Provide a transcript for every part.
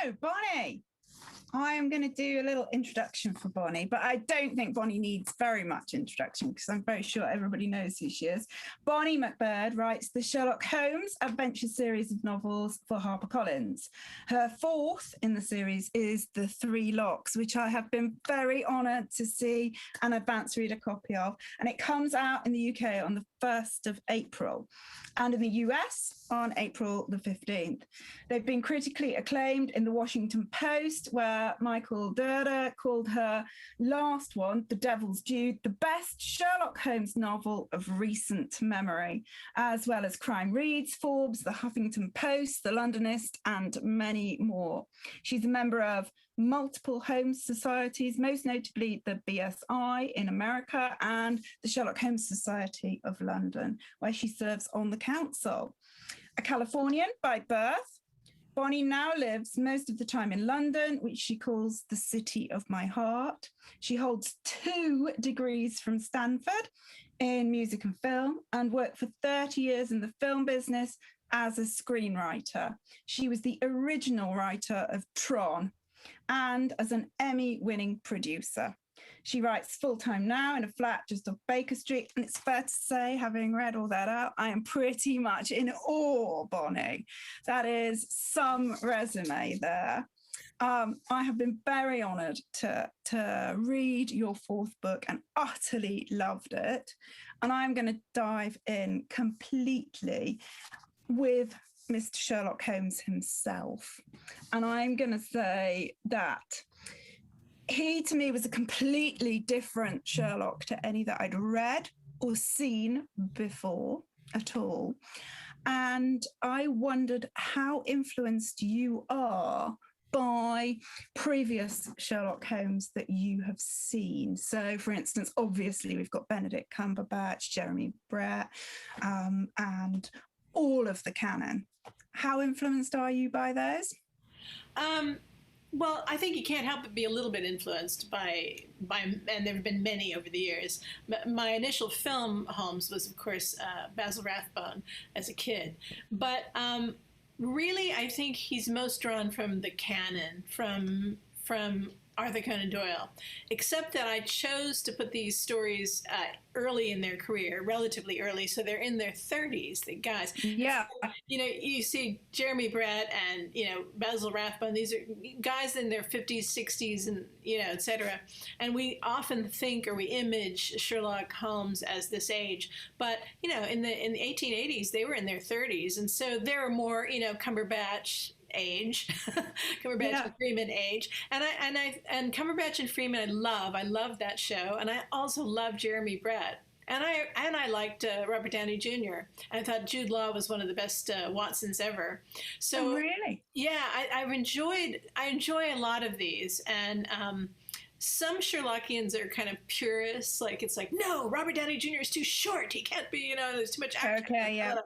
So, Bonnie, I am going to do a little introduction for Bonnie, but I don't think Bonnie needs very much introduction because I'm very sure everybody knows who she is. Bonnie MacBird writes the Sherlock Holmes adventure series of novels for HarperCollins. Her fourth in the series is The Three Locks, which I have been very honoured to see an advance reader copy of. And it comes out in the UK on the 1st of April and in the US on April the 15th. They've been critically acclaimed in the Washington Post, where Michael Dowd called her last one, The Devil's Due, the best Sherlock Holmes novel of recent memory, as well as Crime Reads, Forbes, The Huffington Post, The Londonist, and many more. She's a member of multiple Holmes societies, most notably the BSI in America and the Sherlock Holmes Society of London, where she serves on the council. A Californian by birth, Bonnie now lives most of the time in London, which she calls the city of my heart. She holds 2 degrees from Stanford in music and film and worked for 30 years in the film business as a screenwriter. She was the original writer of Tron and as an Emmy-winning producer. She writes full-time now in a flat just off Baker Street, and it's fair to say, having read all that out, I am pretty much in awe, Bonnie. That is some resume there. I have been very honoured to read your 4th book and utterly loved it. And I'm going to dive in completely with Mr. Sherlock Holmes himself. And I'm going to say that he, to me, was a completely different Sherlock to any that I'd read or seen before at all. And I wondered how influenced you are by previous Sherlock Holmes that you have seen. So, for instance, obviously, we've got Benedict Cumberbatch, Jeremy Brett, and all of the canon. How influenced are you by those? Well, I think you can't help but be a little bit influenced by, and there have been many over the years. My initial film Holmes was, of course, Basil Rathbone as a kid, but really, I think he's most drawn from the canon, from Arthur Conan Doyle, except that I chose to put these stories early in their career, relatively early, so they're in their 30s, the guys. Yeah. So, you see Jeremy Brett and, Basil Rathbone, these are guys in their 50s, 60s, and, et cetera. And we often think or we image Sherlock Holmes as this age. But, in the 1880s, they were in their 30s. And so there are more, Cumberbatch age, Cumberbatch and Freeman age, and Cumberbatch and Freeman I love that show, and I also love Jeremy Brett, and I liked Robert Downey Jr. I thought Jude Law was one of the best Watsons ever. So really, yeah, I enjoy a lot of these, and some Sherlockians are kind of purists, like it's like, no, Robert Downey Jr. is too short. He can't be, there's too much action. Okay, yeah.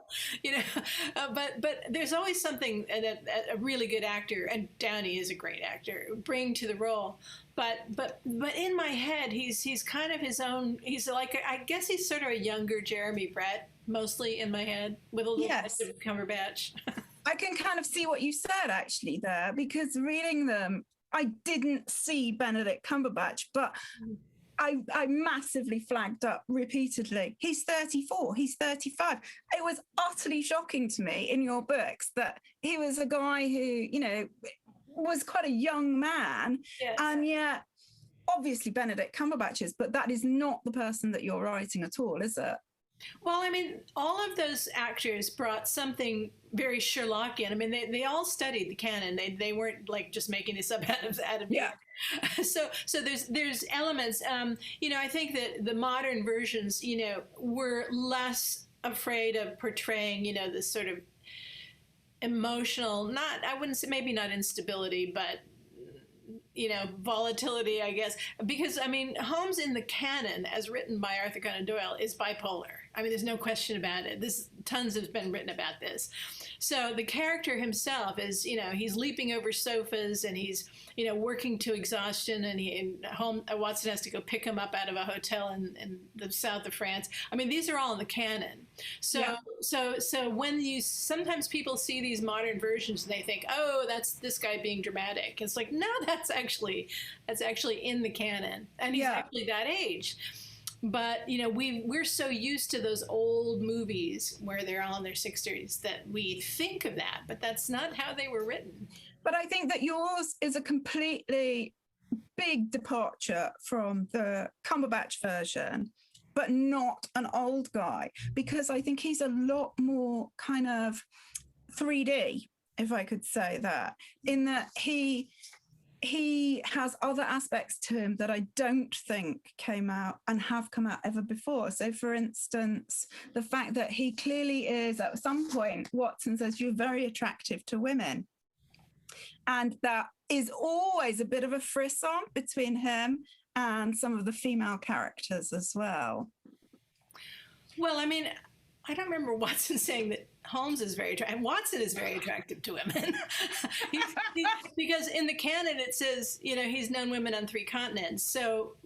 But there's always something that a really good actor, and Downey is a great actor, bring to the role. But in my head, he's kind of his own. He's like, I guess he's sort of a younger Jeremy Brett, mostly in my head, with a little bit of Cumberbatch. I can kind of see what you said actually there, because reading them, I didn't see Benedict Cumberbatch, but I massively flagged up repeatedly. He's 34, he's 35. It was utterly shocking to me in your books that he was a guy who, was quite a young man. Yes. And yet, obviously Benedict Cumberbatch is, but that is not the person that you're writing at all, is it? Well, I mean, all of those actors brought something very Sherlockian. I mean, they all studied the canon. They weren't like just making this up out of yeah. So there's elements. I think that the modern versions, were less afraid of portraying, this sort of emotional, I wouldn't say, maybe not instability, but volatility, I guess, because I mean, Holmes in the canon, as written by Arthur Conan Doyle, is bipolar. I mean, there's no question about it. Tons has been written about this. So the character himself is, he's leaping over sofas, and he's, working to exhaustion, and Watson has to go pick him up out of a hotel in the south of France. I mean, these are all in the canon. So when sometimes people see these modern versions and they think, oh, that's this guy being dramatic. It's like, no, that's actually in the canon, and he's actually that age. But we're so used to those old movies where they're all in their 60s that we think of that, but that's not how they were written. But I think that yours is a completely big departure from the Cumberbatch version, but not an old guy, because I think he's a lot more kind of 3D, if I could say that, in that he has other aspects to him that I don't think came out and have come out ever before. So, for instance, the fact that he clearly is, at some point, Watson says, you're very attractive to women. And that is always a bit of a frisson between him and some of the female characters as well. Well, I mean, I don't remember Watson saying that Holmes is very attractive. Watson is very attractive to women. Because in the canon it says, he's known women on 3 continents. So,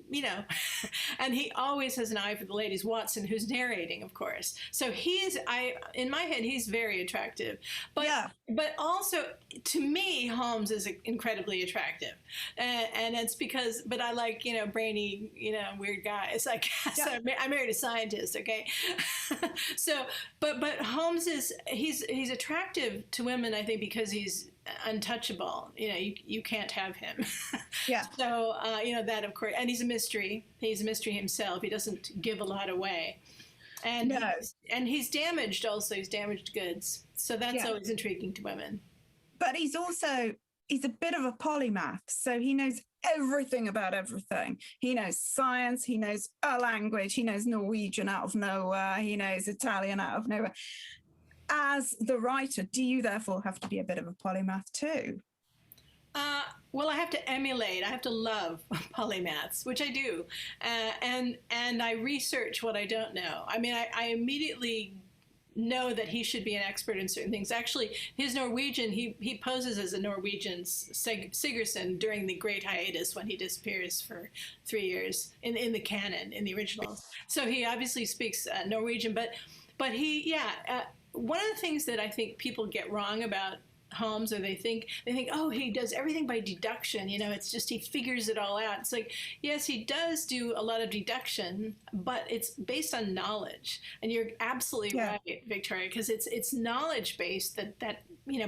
and he always has an eye for the ladies. Watson, who's narrating, of course. So in my head, he's very attractive. But also, to me, Holmes is incredibly attractive. And it's because, but I like, brainy, weird guys. I guess I married a scientist, okay? So, but Holmes he's attractive to women, I think, because he's untouchable. You can't have him. Yeah. So that, of course, and he's a mystery. He's a mystery himself. He doesn't give a lot away, and he's damaged. Also, he's damaged goods. So that's always intriguing to women. But he's a bit of a polymath. So he knows everything about everything. He knows science. He knows a language. He knows Norwegian out of nowhere. He knows Italian out of nowhere. As the writer, do you therefore have to be a bit of a polymath too? Well, I have to emulate. I have to love polymaths, which I do, and I research what I don't know. I mean, I immediately know that he should be an expert in certain things. Actually, his Norwegian, he poses as a Norwegian Sigerson during the Great Hiatus when he disappears for 3 years in the canon, in the originals. So he obviously speaks Norwegian, but one of the things that I think people get wrong about Holmes, or they think, oh, he does everything by deduction. It's just he figures it all out. It's like, yes, he does do a lot of deduction, but it's based on knowledge. And you're absolutely right, Victoria, because it's knowledge based that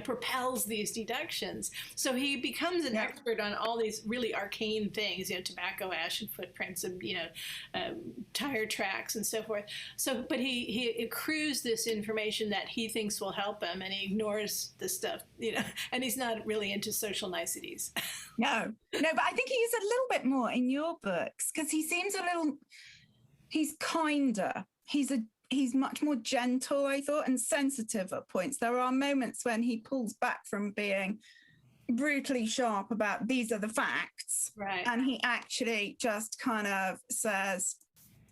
propels these deductions. So he becomes an expert on all these really arcane things, tobacco ash and footprints of, tire tracks and so forth. So, but he accrues this information that he thinks will help him, and he ignores the stuff, and he's not really into social niceties. No, but I think he's a little bit more in your books, because he seems he's kinder. He's much more gentle, I thought, and sensitive at points. There are moments when he pulls back from being brutally sharp about these are the facts. Right. And he actually just kind of says,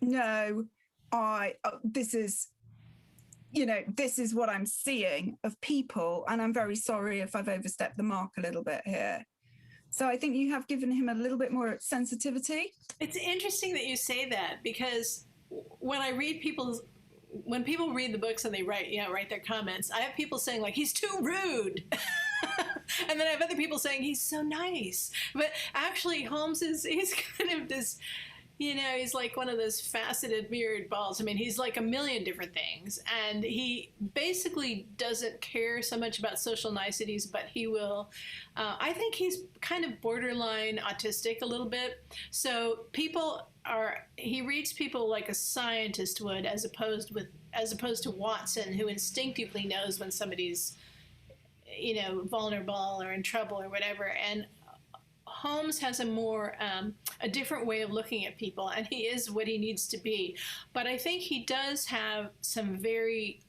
no, this is what I'm seeing of people, and I'm very sorry if I've overstepped the mark a little bit here. So I think you have given him a little bit more sensitivity. It's interesting that you say that, because when people read the books and they write their comments, I have people saying, like, he's too rude. And then I have other people saying he's so nice. But actually, Holmes he's kind of this, he's like one of those faceted mirrored balls. I mean, he's like a million different things. And he basically doesn't care so much about social niceties, but he will, I think he's kind of borderline autistic a little bit. So he reads people like a scientist would, as opposed to Watson, who instinctively knows when somebody's, vulnerable or in trouble or whatever. And Holmes has a different way of looking at people, and he is what he needs to be. But I think he does have some very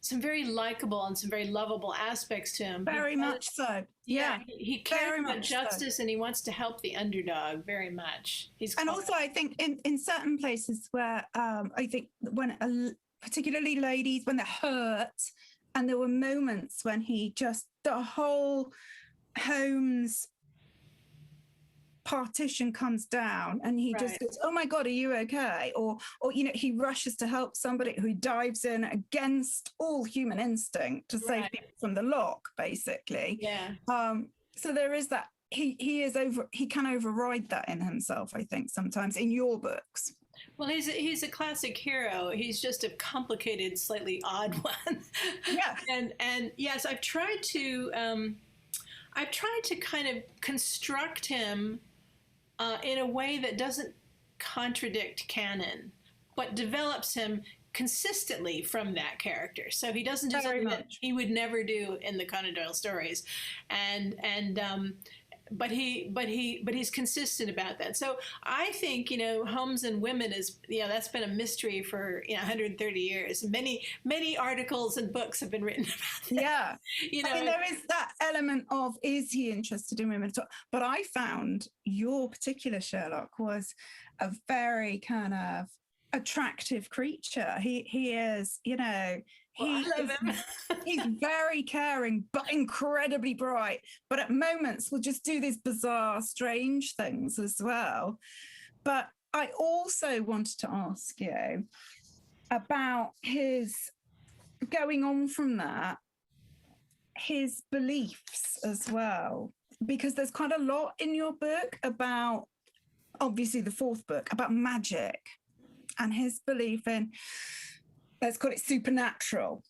some very likable and some very lovable aspects to him. Very much so. Yeah, he cares very about much so. justice, and he wants to help the underdog very much. And also, I think in certain places where I think when particularly ladies, when they're hurt, and there were moments when the whole Holmes partition comes down and he just goes, oh my God, are you okay? Or he rushes to help somebody who dives in against all human instinct to save people from the lock, basically. Yeah. So there is that. He can override that in himself, I think, sometimes in your books. Well, he's a classic hero. He's just a complicated, slightly odd one. Yeah. And yes, I've tried to kind of construct him in a way that doesn't contradict canon, but develops him consistently from that character. So he doesn't do something that he would never do in the Conan Doyle stories, but he's consistent about that. So I think, Holmes and Women is, that's been a mystery for 130 years. Many articles and books have been written about that. Yeah. I mean, there is that element of, is he interested in women? But I found your particular Sherlock was a very kind of attractive creature. He is, he's very caring, but incredibly bright. But at moments will just do these bizarre, strange things as well. But I also wanted to ask you about his going on from that, his beliefs as well, because there's quite a lot in your book about, obviously the fourth book, about magic and his belief in, let's call it supernatural.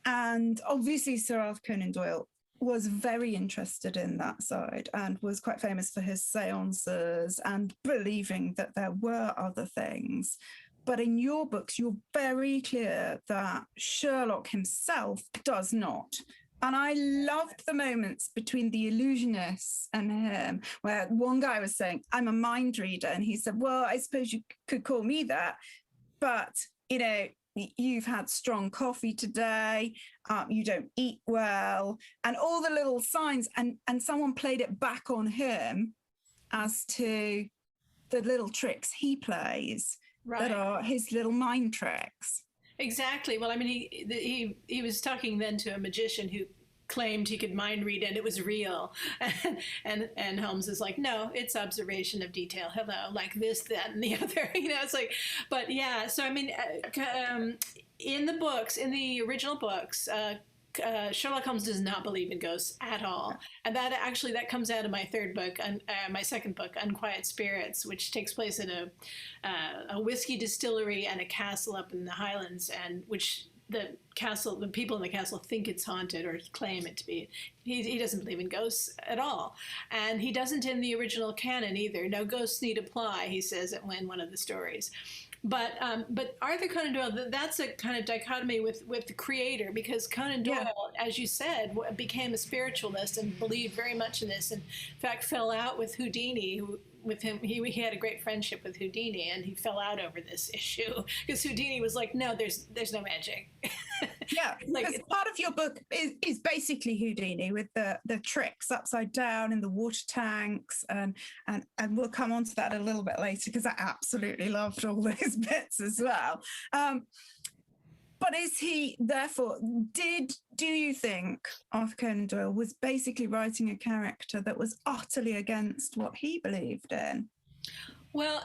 And obviously Sir Arthur Conan Doyle was very interested in that side and was quite famous for his seances and believing that there were other things. But in your books, you're very clear that Sherlock himself does not. And I loved the moments between the illusionists and him, where one guy was saying, I'm a mind reader. And he said, well, I suppose you could call me that. But, you've had strong coffee today, you don't eat well, and all the little signs. And someone played it back on him as to the little tricks he plays that are his little mind tricks. Exactly. Well, I mean, he was talking then to a magician who claimed he could mind read and it was real, and Holmes is like, no, it's observation of detail. Hello, like this, that, and the other. It's like, but yeah. So I mean, in the original books, Sherlock Holmes does not believe in ghosts at all, and that comes out of my third book, my second book, Unquiet Spirits, which takes place in a whiskey distillery and a castle up in the Highlands, and which the people in the castle think it's haunted or claim it to be. He doesn't believe in ghosts at all, and he doesn't in the original canon either. No ghosts need apply, he says in one of the stories. But Arthur Conan Doyle, that's a kind of dichotomy with the creator, because Conan Doyle, as you said, became a spiritualist and believed very much in this, and in fact fell out with Houdini. With him, he had a great friendship with Houdini, and he fell out over this issue because Houdini was like, no, there's no magic. Yeah, because part of your book is basically Houdini with the tricks upside down in the water tanks, and we'll come on to that a little bit later because I absolutely loved all those bits as well. But is he, therefore, do you think Arthur Conan Doyle was basically writing a character that was utterly against what he believed in? Well,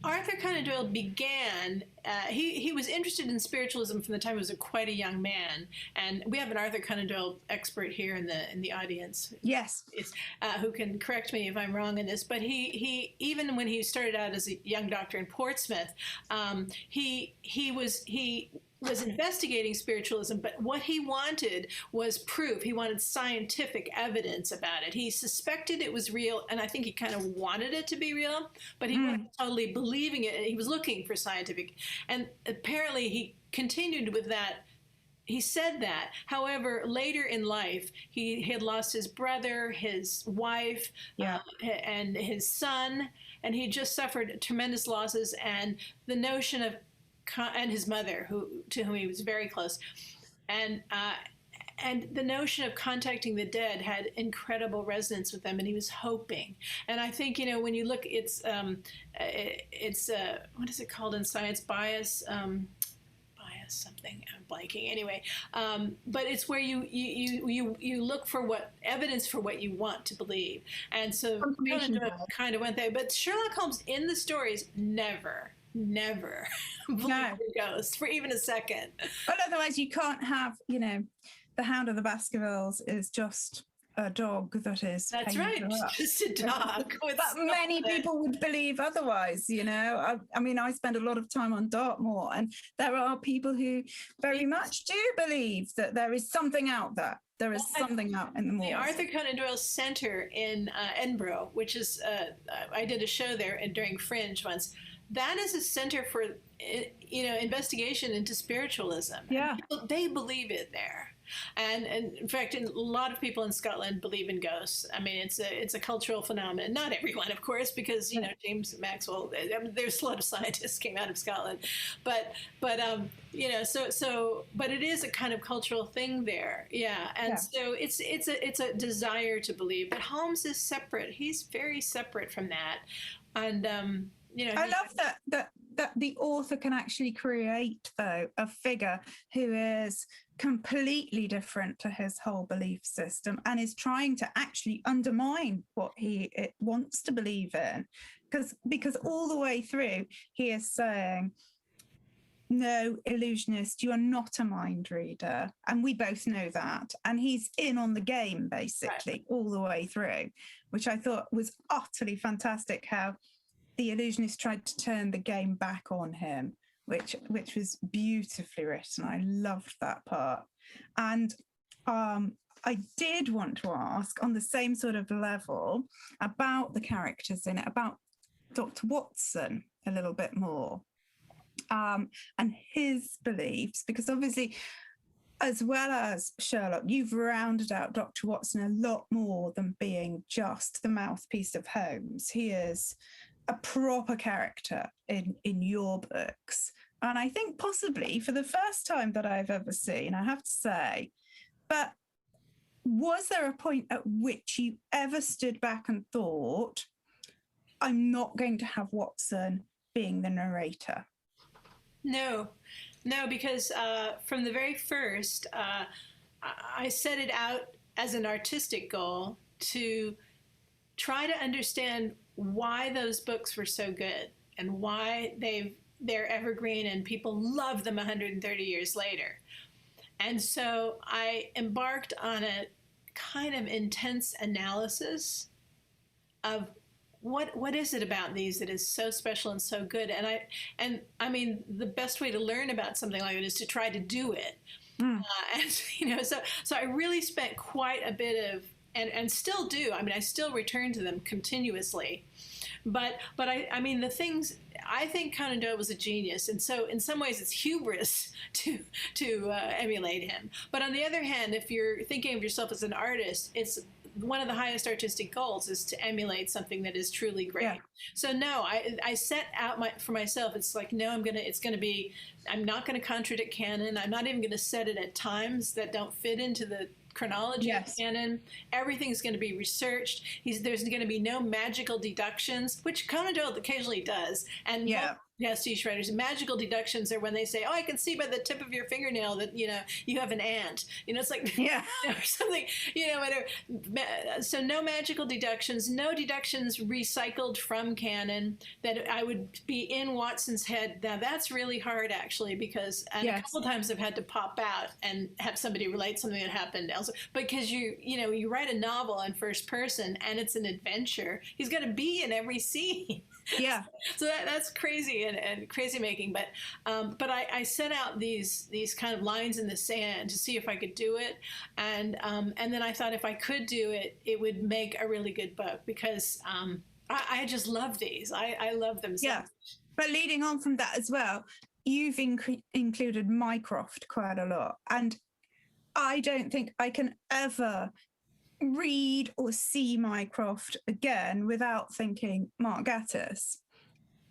Arthur Conan Doyle began, he was interested in spiritualism from the time he was quite a young man. And we have an Arthur Conan Doyle expert here in the audience. Yes. Who can correct me if I'm wrong in this. But he even when he started out as a young doctor in Portsmouth, he was investigating spiritualism, but what he wanted was proof. He wanted scientific evidence about it. He suspected it was real, and I think he kind of wanted it to be real, but he wasn't totally believing it, and he was looking for scientific. And apparently he continued with that. He said that. However, later in life, he had lost his brother, his wife, and his son, and he just suffered tremendous losses, and the notion of and his mother, to whom he was very close, and the notion of contacting the dead had incredible resonance with them, and he was hoping. And I think, when you look, it's what is it called in science? Bias something, I'm blanking anyway, but it's where you look for what evidence for what you want to believe, and so kind of went there. But Sherlock Holmes in the stories never believed in ghosts for even a second. But otherwise you can't have, the Hound of the Baskervilles is just a dog that is. That's right. It's just a dog. But many people would believe otherwise, I mean, I spend a lot of time on Dartmoor, and there are people who very much do believe that there is something out there. There is something out in the moors. The Arthur Conan Doyle Center in Edinburgh, which is, I did a show there during Fringe once. That is a center for, investigation into spiritualism. Yeah. They believe it there. And in fact, a lot of people in Scotland believe in ghosts. I mean, it's a cultural phenomenon. Not everyone, of course, because James Maxwell. There's a lot of scientists came out of Scotland, but it is a kind of cultural thing there. Yeah, and so it's a desire to believe. But Holmes is separate. He's very separate from that, and I love that the author can actually create, though, a figure who is completely different to his whole belief system and is trying to actually undermine what he wants to believe in, because all the way through he is saying, no, illusionist, you are not a mind reader, and we both know that, and he's in on the game basically all the way through, which I thought was utterly fantastic, how the illusionist tried to turn the game back on him, which was beautifully written. I loved that part. And I did want to ask, on the same sort of level, about the characters in it, about Dr. Watson a little bit more, and his beliefs, because obviously, as well as Sherlock, you've rounded out Dr. Watson a lot more than being just the mouthpiece of Holmes. He is a proper character in your books, and I think possibly for the first time that I've ever seen, I have to say. But was there a point at which you ever stood back and thought, I'm not going to have Watson being the narrator? No, because from the very first, I set it out as an artistic goal to try to understand why those books were so good and why they're evergreen and people love them 130 years later. And so I embarked on a kind of intense analysis of what is it about these that is so special and so good. And I mean, the best way to learn about something like it is to try to do it. So I really spent quite a bit of, and still do. I mean, I still return to them continuously. But I mean, the things, I think Conan Doyle was a genius, and so in some ways it's hubris to emulate him. But on the other hand, if you're thinking of yourself as an artist, it's one of the highest artistic goals is to emulate something that is truly great. Yeah. So no, I set out for myself. It's like, no, I'm not going to contradict canon. I'm not even going to set it at times that don't fit into the chronology of canon. Everything's going to be researched. There's going to be no magical deductions, which Conan Doyle occasionally does. And pastiche writers, magical deductions are when they say, "Oh, I can see by the tip of your fingernail that you have an ant." It's like or something, whatever. So no magical deductions, no deductions recycled from canon. That I would be in Watson's head. Now that's really hard, actually, because a couple of times I've had to pop out and have somebody relate something that happened elsewhere. Because you write a novel in first person and it's an adventure. He's got to be in every scene. Yeah. So that's crazy and crazy making. But I set out these kind of lines in the sand to see if I could do it. And then I thought if I could do it, it would make a really good book, because I just love these. I love them so much. But leading on from that as well, you've included Mycroft quite a lot. And I don't think I can ever read or see Mycroft again without thinking Mark Gatiss.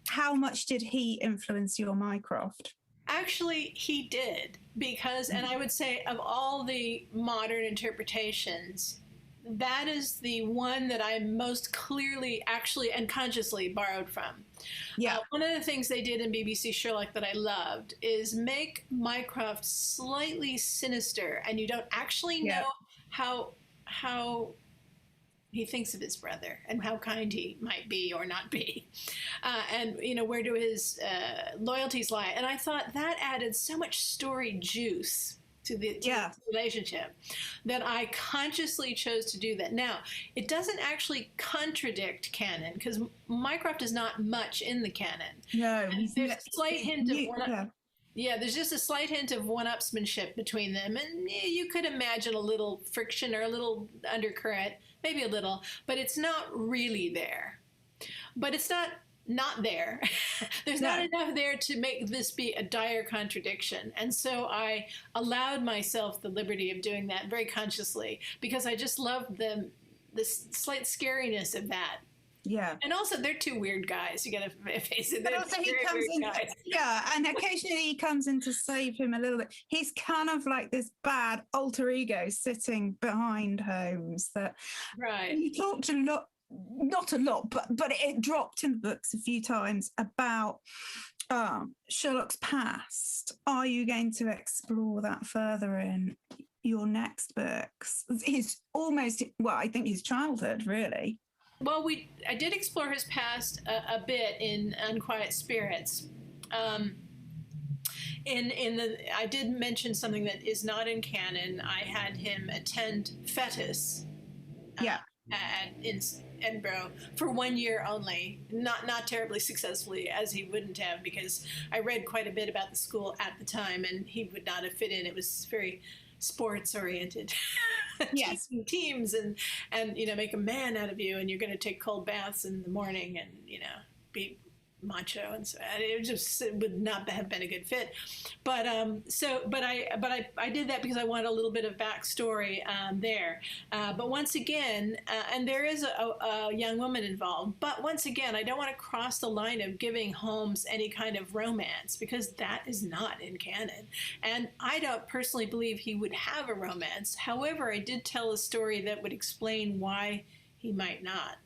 How much did he influence your Mycroft? Actually, he did, because, and I would say of all the modern interpretations, that is the one that I most clearly, actually, and consciously borrowed from. Yeah. One of the things they did in BBC Sherlock that I loved is make Mycroft slightly sinister, and you don't actually know how he thinks of his brother and how kind he might be or not be, and where do his loyalties lie. And I thought that added so much story juice to the relationship that I consciously chose to do that. Now, it doesn't actually contradict canon, because Mycroft is not much in the canon. No, there's a slight hint of there's just a slight hint of one-upsmanship between them, and you could imagine a little friction or a little undercurrent, maybe a little, but it's not really there. But it's not there. There's not enough there to make this be a dire contradiction. And so I allowed myself the liberty of doing that very consciously, because I just loved the slight scariness of that. Yeah. And also, they're two weird guys. You got to face it. But also he comes in, and occasionally he comes in to save him a little bit. He's kind of like this bad alter ego sitting behind Holmes that you talked a lot, not a lot, but it dropped in the books a few times about Sherlock's past. Are you going to explore that further in your next books? I think his childhood, really. Well, I did explore his past a bit in Unquiet Spirits. I did mention something that is not in canon. I had him attend Fetus. In Edinburgh for 1 year only, not terribly successfully, as he wouldn't have, because I read quite a bit about the school at the time, and he would not have fit in. It was very sports oriented. Yes. Teams and make a man out of you, and you're going to take cold baths in the morning and be macho, and so it would not have been a good fit. But I did that because I wanted a little bit of backstory there. But once again, and there is a young woman involved. But once again, I don't want to cross the line of giving Holmes any kind of romance, because that is not in canon, and I don't personally believe he would have a romance. However, I did tell a story that would explain why he might not.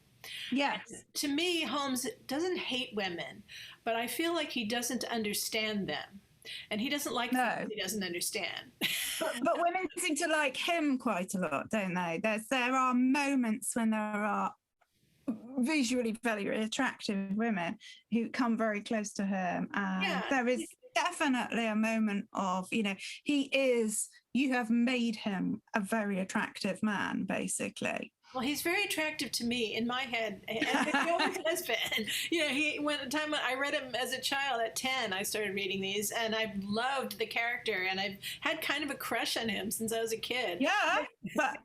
Yes. To me, Holmes doesn't hate women, but I feel like he doesn't understand them. And he doesn't like things he doesn't understand. but women seem to like him quite a lot, don't they? There are moments when there are visually very attractive women who come very close to him. And there is definitely a moment of, you have made him a very attractive man, basically. Well, he's very attractive to me in my head, and he always has been. When the time I read him as a child at 10, I started reading these, and I've loved the character, and I've had kind of a crush on him since I was a kid. Yeah, but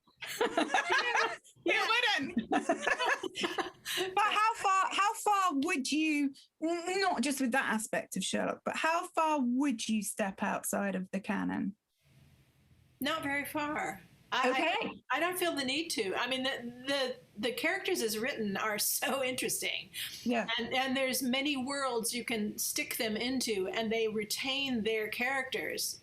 you wouldn't. But how far would you, not just with that aspect of Sherlock, but how far would you step outside of the canon? Not very far. Okay. I don't feel the need to. I mean, the characters as written are so interesting. Yeah. And there's many worlds you can stick them into, and they retain their characters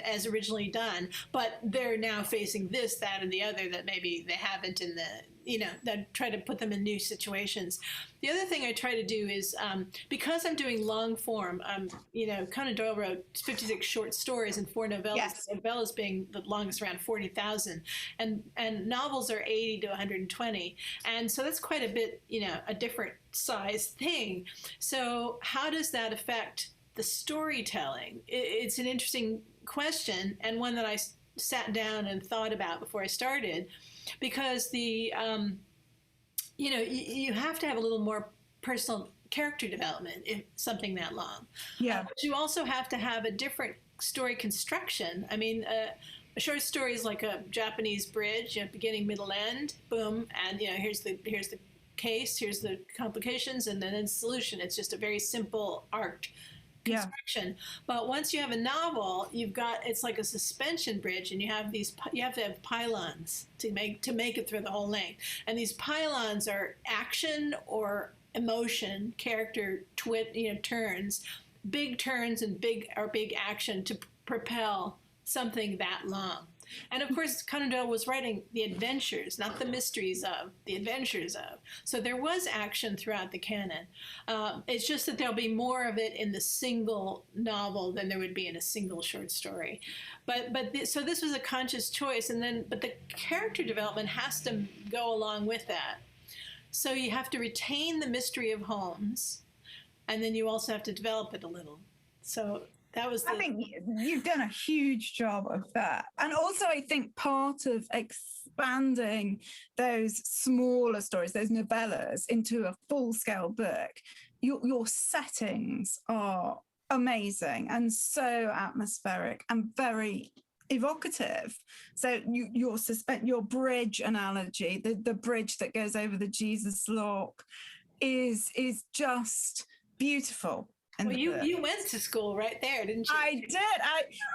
as originally done, but they're now facing this, that, and the other that maybe they haven't in the, that try to put them in new situations. The other thing I try to do is, because I'm doing long form, Conan Doyle wrote 56 short stories and 4 novellas, yes. Novellas being the longest, around 40,000, and novels are 80 to 120. And so that's quite a bit, a different size thing. So how does that affect the storytelling? It's an interesting question, and one that I sat down and thought about before I started, because the you have to have a little more personal character development in something that long. Yeah. But you also have to have a different story construction. I mean, a short story is like a Japanese bridge, beginning, middle, end, boom, and here's the case, here's the complications, and then the solution. It's just a very simple arc construction. But once you have a novel, it's like a suspension bridge, and you have to have pylons to make it through the whole length. And these pylons are action or emotion, character turns big turns and big action to propel something that long. And of course, Conan Doyle was writing the adventures, not the mysteries of, the adventures of. So there was action throughout the canon. It's just that there'll be more of it in the single novel than there would be in a single short story. So this was a conscious choice, but the character development has to go along with that. So you have to retain the mystery of Holmes, and then you also have to develop it a little. So that was I think you've done a huge job of that. And also, I think part of expanding those smaller stories, those novellas, into a full-scale book, your settings are amazing and so atmospheric and very evocative. So your bridge analogy, the bridge that goes over the Jesus Lock, is just beautiful. Well, you went to school right there, didn't you? I did.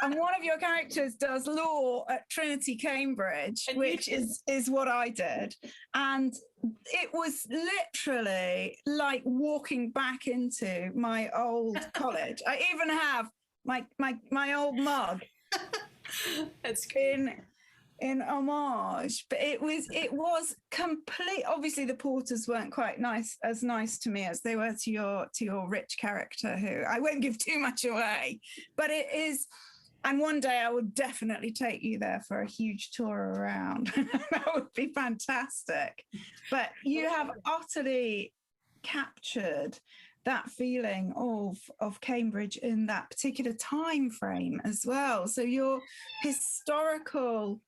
And one of your characters does law at Trinity, Cambridge, which is what I did. And it was literally like walking back into my old college. I even have my old mug. That's great. In homage, but it was complete. Obviously, the Porters weren't quite as nice to me as they were to your rich character, who I won't give too much away. But it is, and one day I would definitely take you there for a huge tour around. That would be fantastic. But you have utterly captured that feeling of Cambridge in that particular time frame as well. So your historical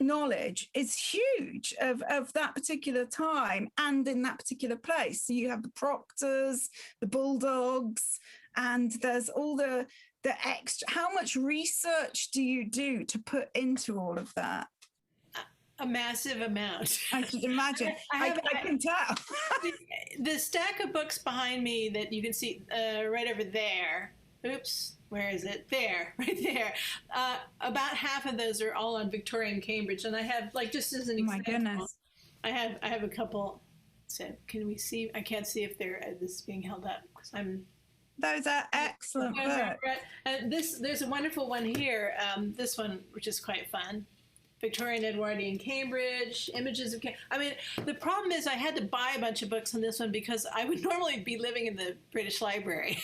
knowledge is huge of that particular time and in that particular place. So you have the Proctors, the Bulldogs, and there's all the extra. How much research do you do to put into all of that? A massive amount. I can imagine. I can tell. The stack of books behind me that you can see right over there. Oops, where is it? There, right there. About half of those are all on Victorian Cambridge, and I have, like, just as an example, my goodness, I have a couple. So can we see? I can't see if this is being held up because I'm. Those are excellent books. There's a wonderful one here. This one, which is quite fun. Victorian Edwardian Cambridge, images of Cambridge. I mean, the problem is I had to buy a bunch of books on this one because I would normally be living in the British Library,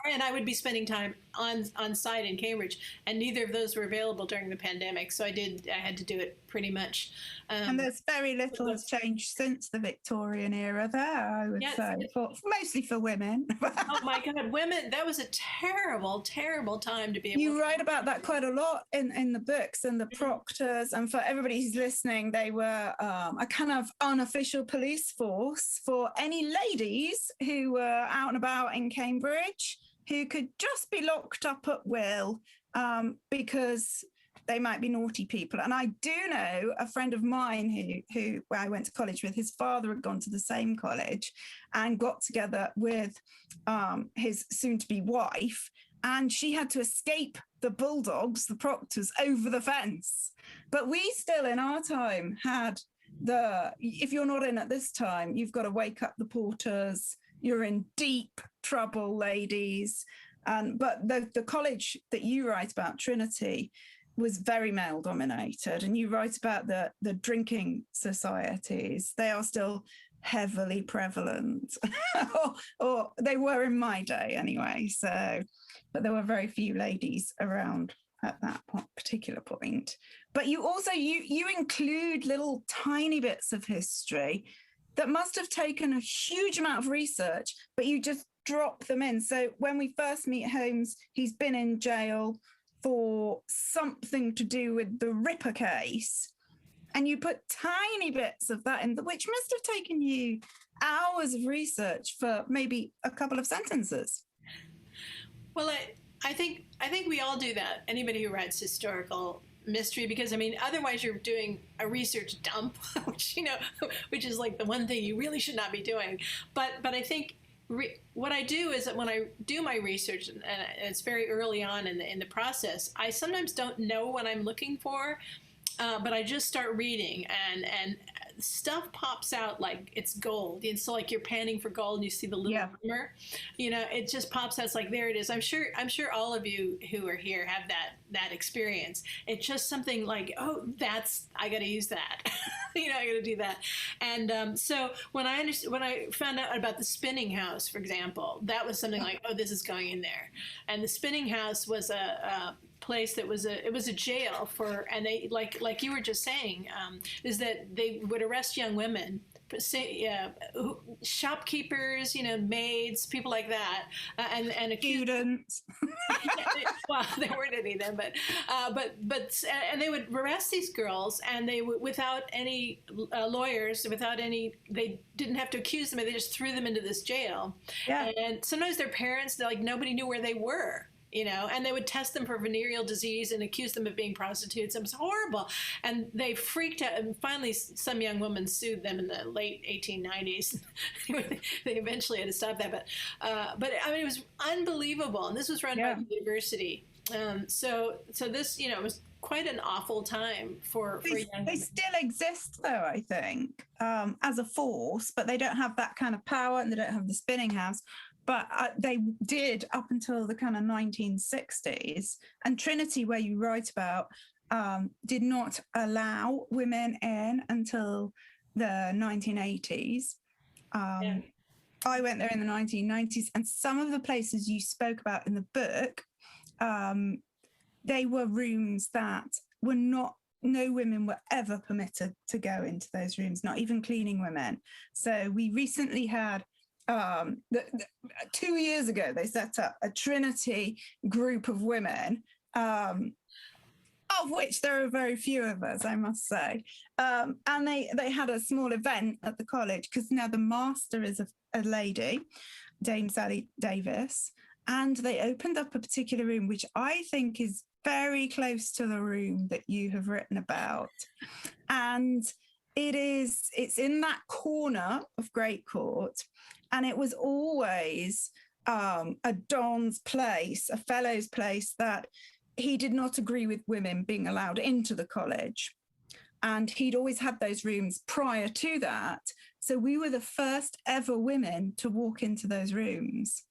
and I would be spending time on site in Cambridge, and neither of those were available during the pandemic. So I had to do it pretty much. And there's very little has changed since the Victorian era there, I would say, mostly for women. Oh my God, women, that was a terrible, terrible time to be able You write about that quite a lot in the books, and the Proctors, and for everybody who's listening, they were a kind of unofficial police force for any ladies who were out and about in Cambridge who could just be locked up at will because they might be naughty people. And I do know a friend of mine who I went to college with, his father had gone to the same college and got together with his soon-to-be wife, and she had to escape the Bulldogs, the Proctors, over the fence. But we still, in our time, had if you're not in at this time, you've got to wake up the Porters. You're in deep trouble, ladies. But the college that you write about, Trinity, was very male dominated, and you write about the drinking societies. They are still heavily prevalent, or they were in my day anyway. So, but there were very few ladies around at that particular point. But you also you include little tiny bits of history that must have taken a huge amount of research, but you just drop them in. So when we first meet Holmes, he's been in jail for something to do with the Ripper case, and you put tiny bits of that in, which must have taken you hours of research for maybe a couple of sentences. Well, I think we all do that. Anybody who writes historical mystery, because I mean, otherwise you're doing a research dump, which is like the one thing you really should not be doing. But I think what I do is that when I do my research, and it's very early on in the process, I sometimes don't know what I'm looking for, but I just start reading, and stuff pops out like it's gold. And so like you're panning for gold and you see the little glimmer, it just pops out. It's like, there it is. I'm sure all of you who are here have that experience. It's just something like, oh, I got to use that. I got to do that. And so when I found out about the spinning house, for example, that was something like, oh, this is going in there. And the spinning house was a place that was a jail for, and they like you were just saying, is that they would arrest young women, shopkeepers, maids, people like that, and students. Well, there weren't any then, but and they would arrest these girls, and they would, without any lawyers, they didn't have to accuse them, they just threw them into this jail. And sometimes their parents, nobody knew where they were. And they would test them for venereal disease and accuse them of being prostitutes. It was horrible. And they freaked out. And finally, some young woman sued them in the late 1890s. They eventually had to stop that. But I mean, it was unbelievable. And this was run by the university. So this, was quite an awful time for young women. They still exist, though, I think, as a force, but they don't have that kind of power, and they don't have the spinning house. But they did up until the kind of 1960s. And Trinity, where you write about, did not allow women in until the 1980s. I went there in the 1990s, and some of the places you spoke about in the book, they were rooms that were no women were ever permitted to go into those rooms, not even cleaning women. So we recently had 2 years ago, they set up a Trinity group of women, of which there are very few of us, I must say. And they had a small event at the college, because now the master is a lady, Dame Sally Davis, and they opened up a particular room, which I think is very close to the room that you have written about. And it's in that corner of Great Court. And it was always a Don's place, a fellow's place, that he did not agree with women being allowed into the college. And he'd always had those rooms prior to that. So we were the first ever women to walk into those rooms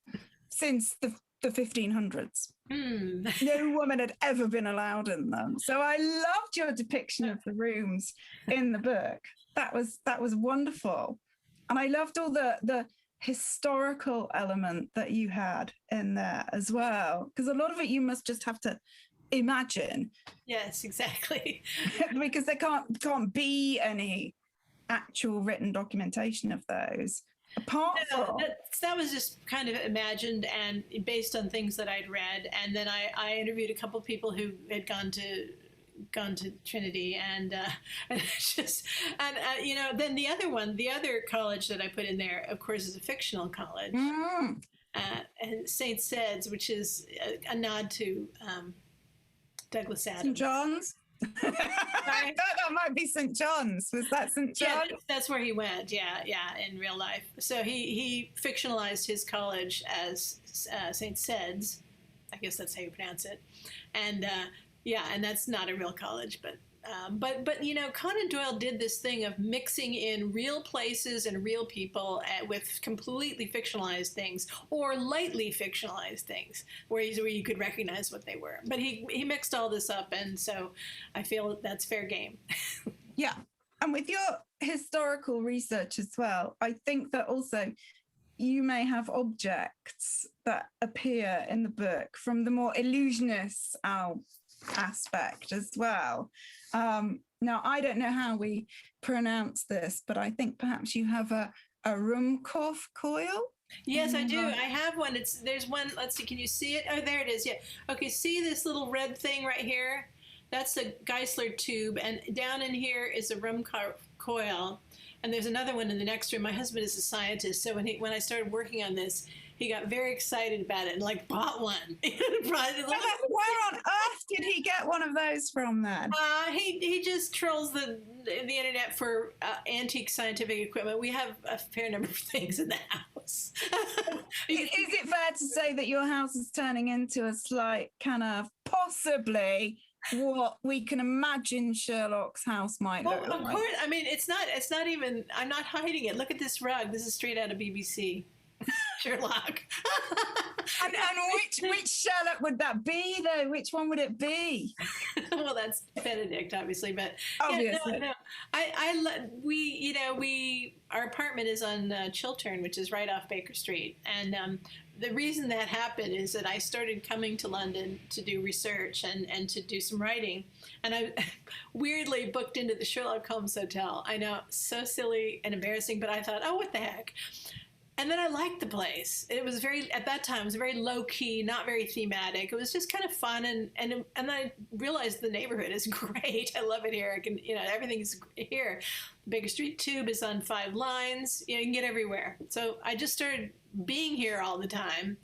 since the 1500s. No woman had ever been allowed in them. So I loved your depiction of the rooms in the book. That was wonderful. And I loved all the historical element that you had in there as well, because a lot of it you must just have to imagine. Yes, exactly. Because there can't be any actual written documentation of those. Apart from that was just kind of imagined and based on things that I'd read, and then I interviewed a couple of people who had gone to Trinity, and then the other college that I put in there, of course, is a fictional college, and St. Sed's, which is a nod to Douglas Adams. St. John's. I thought that might be St. John's. Was that St. John's? Yeah, that's where he went. Yeah, in real life. So he fictionalized his college as St. Sed's. I guess that's how you pronounce it. And and that's not a real college, but Conan Doyle did this thing of mixing in real places and real people with completely fictionalized things or lightly fictionalized things, where you could recognize what they were. But he mixed all this up, and so I feel that's fair game. Yeah, and with your historical research as well, I think that also you may have objects that appear in the book from the more illusionist aspect as well. Now, I don't know how we pronounce this, but I think perhaps you have a Ruhmkorff coil. Yes, I do. I have one. There's one. Let's see. Can you see it? Oh, there it is. Yeah. Okay. See this little red thing right here? That's a Geisler tube, and down in here is a Ruhmkorff coil. And there's another one in the next room. My husband is a scientist, so when I started working on this, he got very excited about it and bought one. Where on earth did he get one of those from then? He just trolls the internet for antique scientific equipment. We have a fair number of things in the house. Is it fair to say that your house is turning into a slight kind of possibly what we can imagine Sherlock's house might Well, look of like. course. I mean, it's not even. I'm not hiding it. Look at this rug. This is straight out of BBC. Sherlock. And which Sherlock would that be, though? Which one would it be? Well, that's Benedict, obviously, but Obviously. yeah, no. Our apartment is on Chiltern, which is right off Baker Street, and the reason that happened is that I started coming to London to do research and to do some writing, and I weirdly booked into the Sherlock Holmes Hotel. I know, so silly and embarrassing, but I thought, oh, what the heck. And then I liked the place. It was at that time, it was very low key, not very thematic. It was just kind of fun. And I realized the neighborhood is great. I love it here. I can, everything's here. Baker Street Tube is on 5 lines. You can get everywhere. So I just started being here all the time.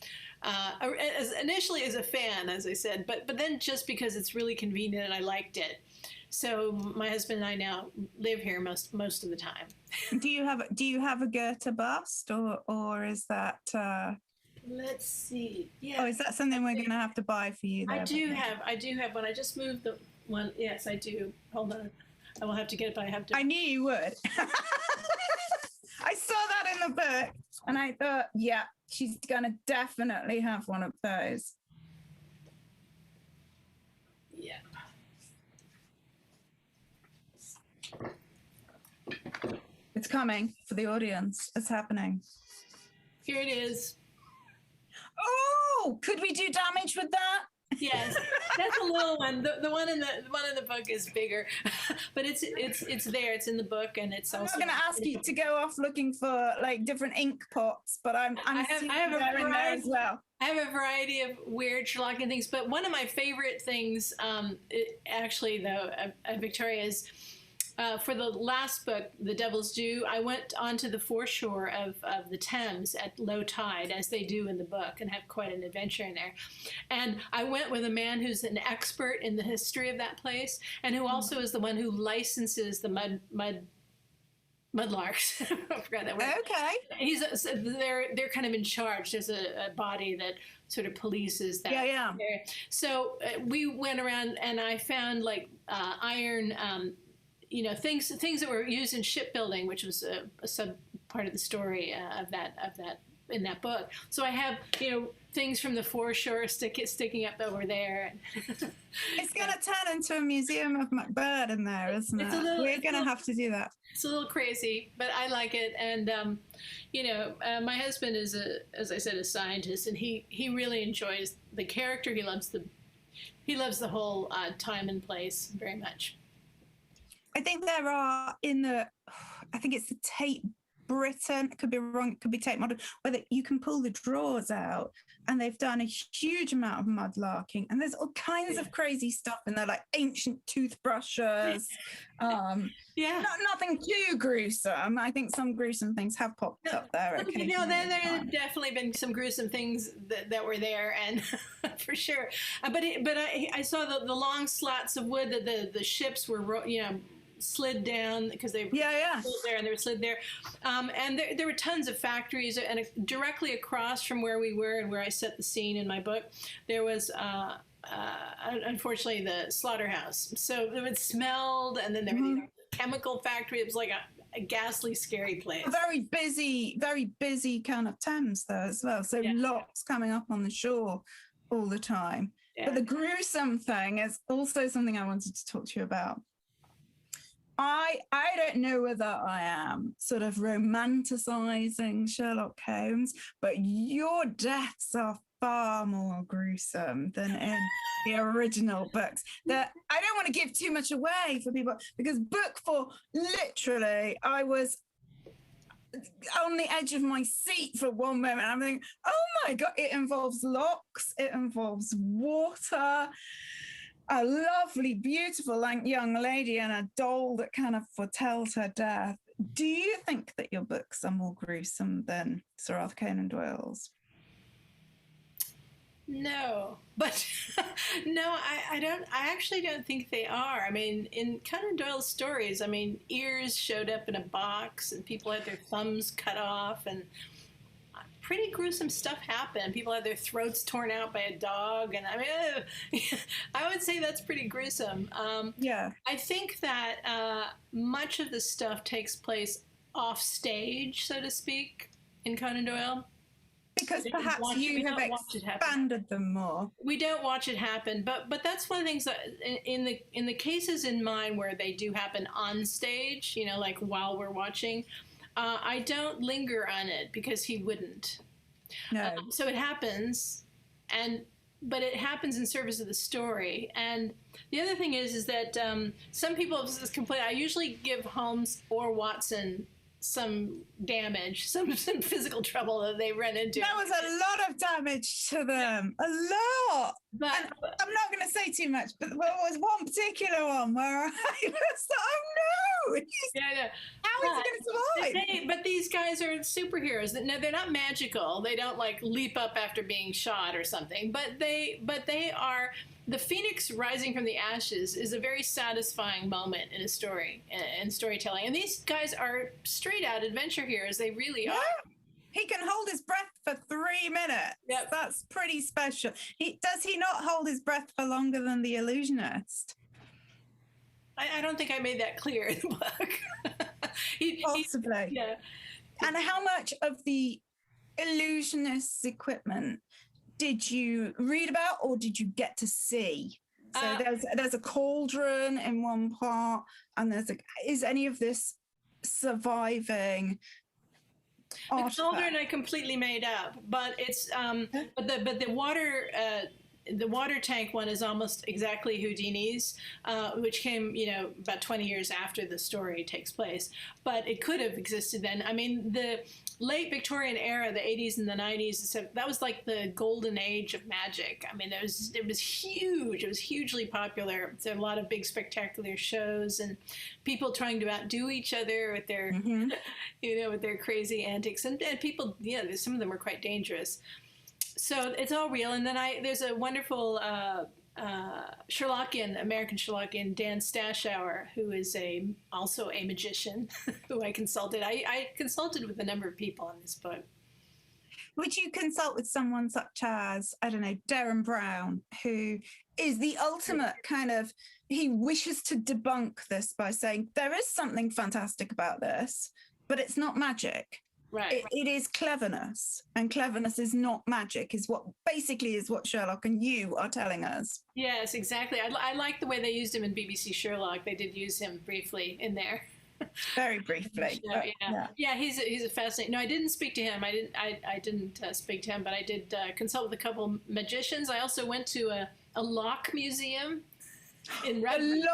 Initially as a fan, as I said, but then just because it's really convenient and I liked it. So my husband and I now live here most of the time. Do you have a Goethe bust, or is that? Let's see. Yeah. Oh, is that something we're going to have to buy for you? I do have one. I just moved the one. Yes, I do. Hold on. I will have to get it, but I have to. I knew you would. I saw that in the book, and I thought, yeah, she's going to definitely have one of those. Yeah. It's coming for the audience. It's happening. Here it is. Oh, could we do damage with that? Yes, that's a little one. The one in the book is bigger, but it's there. It's in the book, and it's also. I'm going to ask you to go off looking for like different ink pots, but I have a variety in there as well. I have a variety of weird Sherlockian things, but one of my favorite things, actually, though, Victoria, is for the last book, The Devil's Due, I went onto the foreshore of the Thames at low tide, as they do in the book, and have quite an adventure in there. And I went with a man who's an expert in the history of that place, and who also is the one who licenses the mudlarks. I forgot that word. Okay. They're kind of in charge. There's a body that sort of polices that. Yeah. So we went around, and I found like iron. Things that were used in shipbuilding, which was a sub part of the story of that in that book. So I have things from the foreshore sticking up over there. It's going to turn into a museum of MacBird in there, isn't it? We're going to have to do that. It's a little crazy, but I like it. And my husband is as I said, a scientist, and he really enjoys the character. He loves the whole time and place very much. I think there are I think it's the Tate Britain, it could be wrong, it could be Tate Modern, where you can pull the drawers out, and they've done a huge amount of mudlarking, and there's all kinds of crazy stuff in there, like ancient toothbrushes. Nothing too gruesome. I think some gruesome things have popped up there. There have definitely been some gruesome things that were there, and for sure. But I saw the long slats of wood that the ships were slid down because they were there, and they were slid there, and there were tons of factories, and directly across from where we were and where I set the scene in my book, there was unfortunately the slaughterhouse. So it smelled, and then there was a chemical factory. It was like a ghastly, scary place. A very busy kind of Thames there as well. So lots coming up on the shore all the time. Yeah. But the gruesome thing is also something I wanted to talk to you about. I don't know whether I am sort of romanticizing Sherlock Holmes, but your deaths are far more gruesome than in the original books. That I don't want to give too much away for people, because book 4, literally, I was on the edge of my seat for one moment. I'm thinking, oh my God, it involves locks, it involves water, a lovely, beautiful young lady, and a doll that kind of foretells her death. Do you think that your books are more gruesome than Sir Arthur Conan Doyle's? No, but no, I don't. I actually don't think they are. I mean, in Conan Doyle's stories, ears showed up in a box, and people had their thumbs cut off, and pretty gruesome stuff happened. People had their throats torn out by a dog, and I mean, I would say that's pretty gruesome. Yeah. I think that much of the stuff takes place off stage, so to speak, in Conan Doyle. Because We don't perhaps watch- you we have don't watch it happen. expanded them more. We don't watch it happen, but that's one of the things that in the cases in mine where they do happen on stage, you know, like while we're watching, I don't linger on it because he wouldn't. No. So it happens, but it happens in service of the story. And the other thing is that some people have complained. I usually give Holmes or Watson some damage, some physical trouble that they run into. There was a lot of damage to them. A lot. But And I'm not going to say too much, but there was one particular one where I was like, oh no, yeah. how is he going to survive? But these guys are superheroes. No, they're not magical. They don't like leap up after being shot or something. But they are. The phoenix rising from the ashes is a very satisfying moment in a story and storytelling. And these guys are straight out adventure heroes. They really are. He can hold his breath for 3 minutes. Yep. That's pretty special. Does he not hold his breath for longer than the illusionist? I don't think I made that clear in the book. Possibly. Yeah. And how much of the illusionist's equipment did you read about or did you get to see? So there's a cauldron in one part, and is any of this surviving? The cauldron I completely made up, but it's but the water tank one is almost exactly Houdini's, which came, you know, about 20 years after the story takes place. But it could have existed then. I mean, the late Victorian era, the 80s and the 90s, that was like the golden age of magic. I mean, it was huge. It was hugely popular. There were a lot of big spectacular shows and people trying to outdo each other with their, you know, with their crazy antics. And people, yeah, some of them were quite dangerous. So it's all real. And then there's a wonderful American Sherlockian, Dan Stashauer, who is also a magician, who I consulted. I consulted with a number of people on this book. Would you consult with someone such as, I don't know, Darren Brown, who is the ultimate kind of, he wishes to debunk this by saying, there is something fantastic about this, but it's not magic. Right. It is cleverness, and cleverness is not magic, is what Sherlock and you are telling us. Yes, exactly. I like the way they used him in BBC Sherlock. They did use him briefly in there. Very briefly. Yeah, he's a fascinating. No, I didn't speak to him. I didn't speak to him, but I did consult with a couple magicians. I also went to a lock museum in Redmond.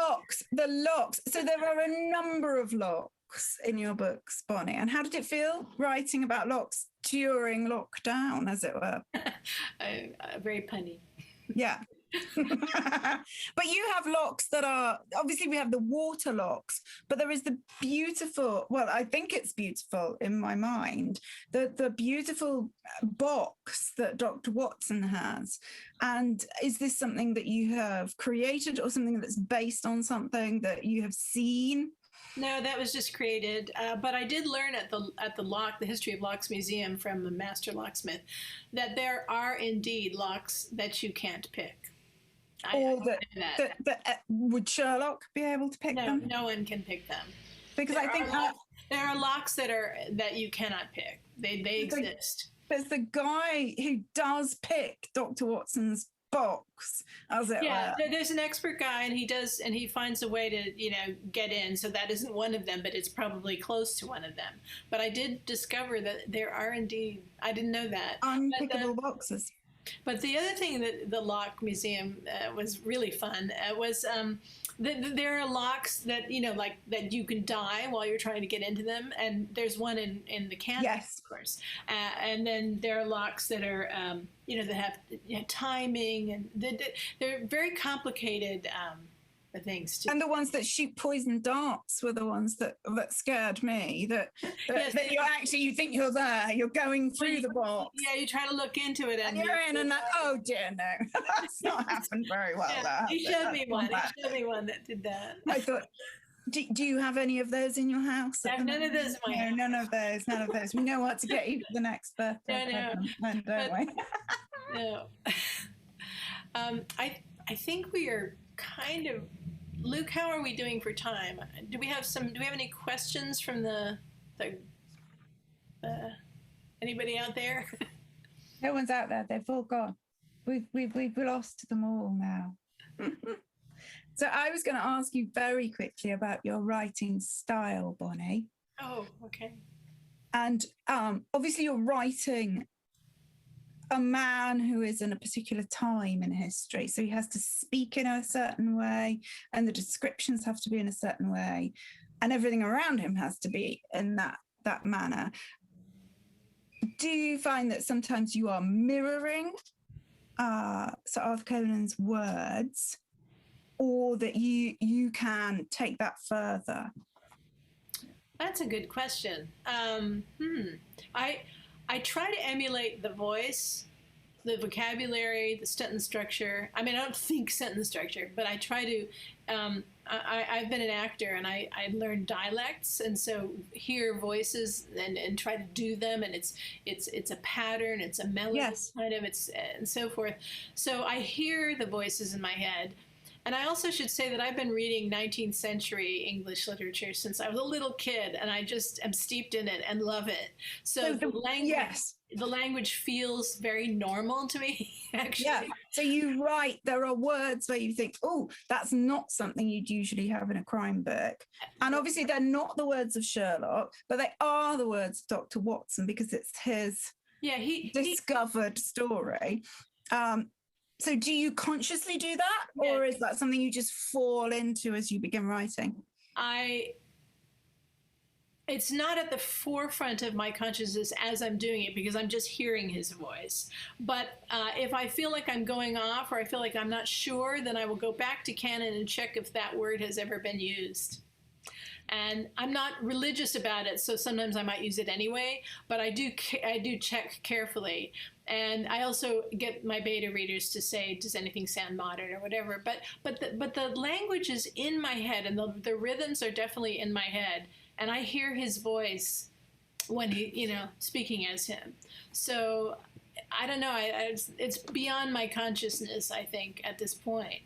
The locks. So there are a number of locks in your books, Bonnie. And how did it feel writing about locks during lockdown, as it were? Very punny. Yeah. But you have locks that are, obviously we have the water locks, but there is the beautiful, well, I think it's beautiful in my mind, the beautiful box that Dr. Watson has. And is this something that you have created or something that's based on something that you have seen? No, that was just created. But I did learn at the History of Locks Museum from a master locksmith that there are indeed locks that you can't pick. Would Sherlock be able to pick them? No one can pick them. Because there are locks that you cannot pick. They exist. There's the guy who does pick Dr. Watson's box, as it were. There's an expert guy, and he finds a way to get in. So that isn't one of them, but it's probably close to one of them. But I did discover that there are indeed. I didn't know that unpickable boxes. But the other thing that the Lock Museum was really fun was there are locks that that you can die while you're trying to get into them, and there's one in the canvas, yes, of course. And then there are locks that are that have timing, and they're very complicated things too. And the ones that shoot poison darts were the ones that scared me. That you think you're there, you're going through the box. Yeah, you try to look into it, and you're in, and like, oh dear, no, that's not happened very well. He showed me one. He showed me one that did that. I thought, Do you have any of those in your house? I have none of those in my house. No, none of those. None of those. We know what to get you for the next birthday present, don't we? No. I think we are kind of. Luke, how are we doing for time? Do we have any questions from the anybody out there? No one's out there. They've all gone. We've lost them all now. So I was going to ask you very quickly about your writing style, Bonnie. Oh, okay. And obviously you're writing a man who is in a particular time in history. So he has to speak in a certain way, and the descriptions have to be in a certain way, and everything around him has to be in that manner. Do you find that sometimes you are mirroring Sir Arthur Conan's words, or that you can take that further? That's a good question. I try to emulate the voice, the vocabulary, the sentence structure. I mean, I don't think sentence structure, but I try to. I've been an actor, and I learned dialects, and so hear voices and try to do them, and it's a pattern, it's a melody, Yes. kind of, it's and so forth. So I hear the voices in my head. And I also should say that I've been reading 19th century English literature since I was a little kid, and I just am steeped in it and love it. So the language feels very normal to me, actually. Yeah. So you write, there are words where you think, oh, that's not something you'd usually have in a crime book. And obviously they're not the words of Sherlock, but they are the words of Dr. Watson, because it's his discovered story. So do you consciously do that, or is that something you just fall into as you begin writing? It's not at the forefront of my consciousness as I'm doing it, because I'm just hearing his voice. But if I feel like I'm going off, or I feel like I'm not sure, then I will go back to canon and check if that word has ever been used. And I'm not religious about it, so sometimes I might use it anyway, but I do check carefully. And I also get my beta readers to say, does anything sound modern or whatever. But the language is in my head, and the rhythms are definitely in my head. And I hear his voice when he, speaking as him. So I don't know. It's beyond my consciousness, I think, at this point.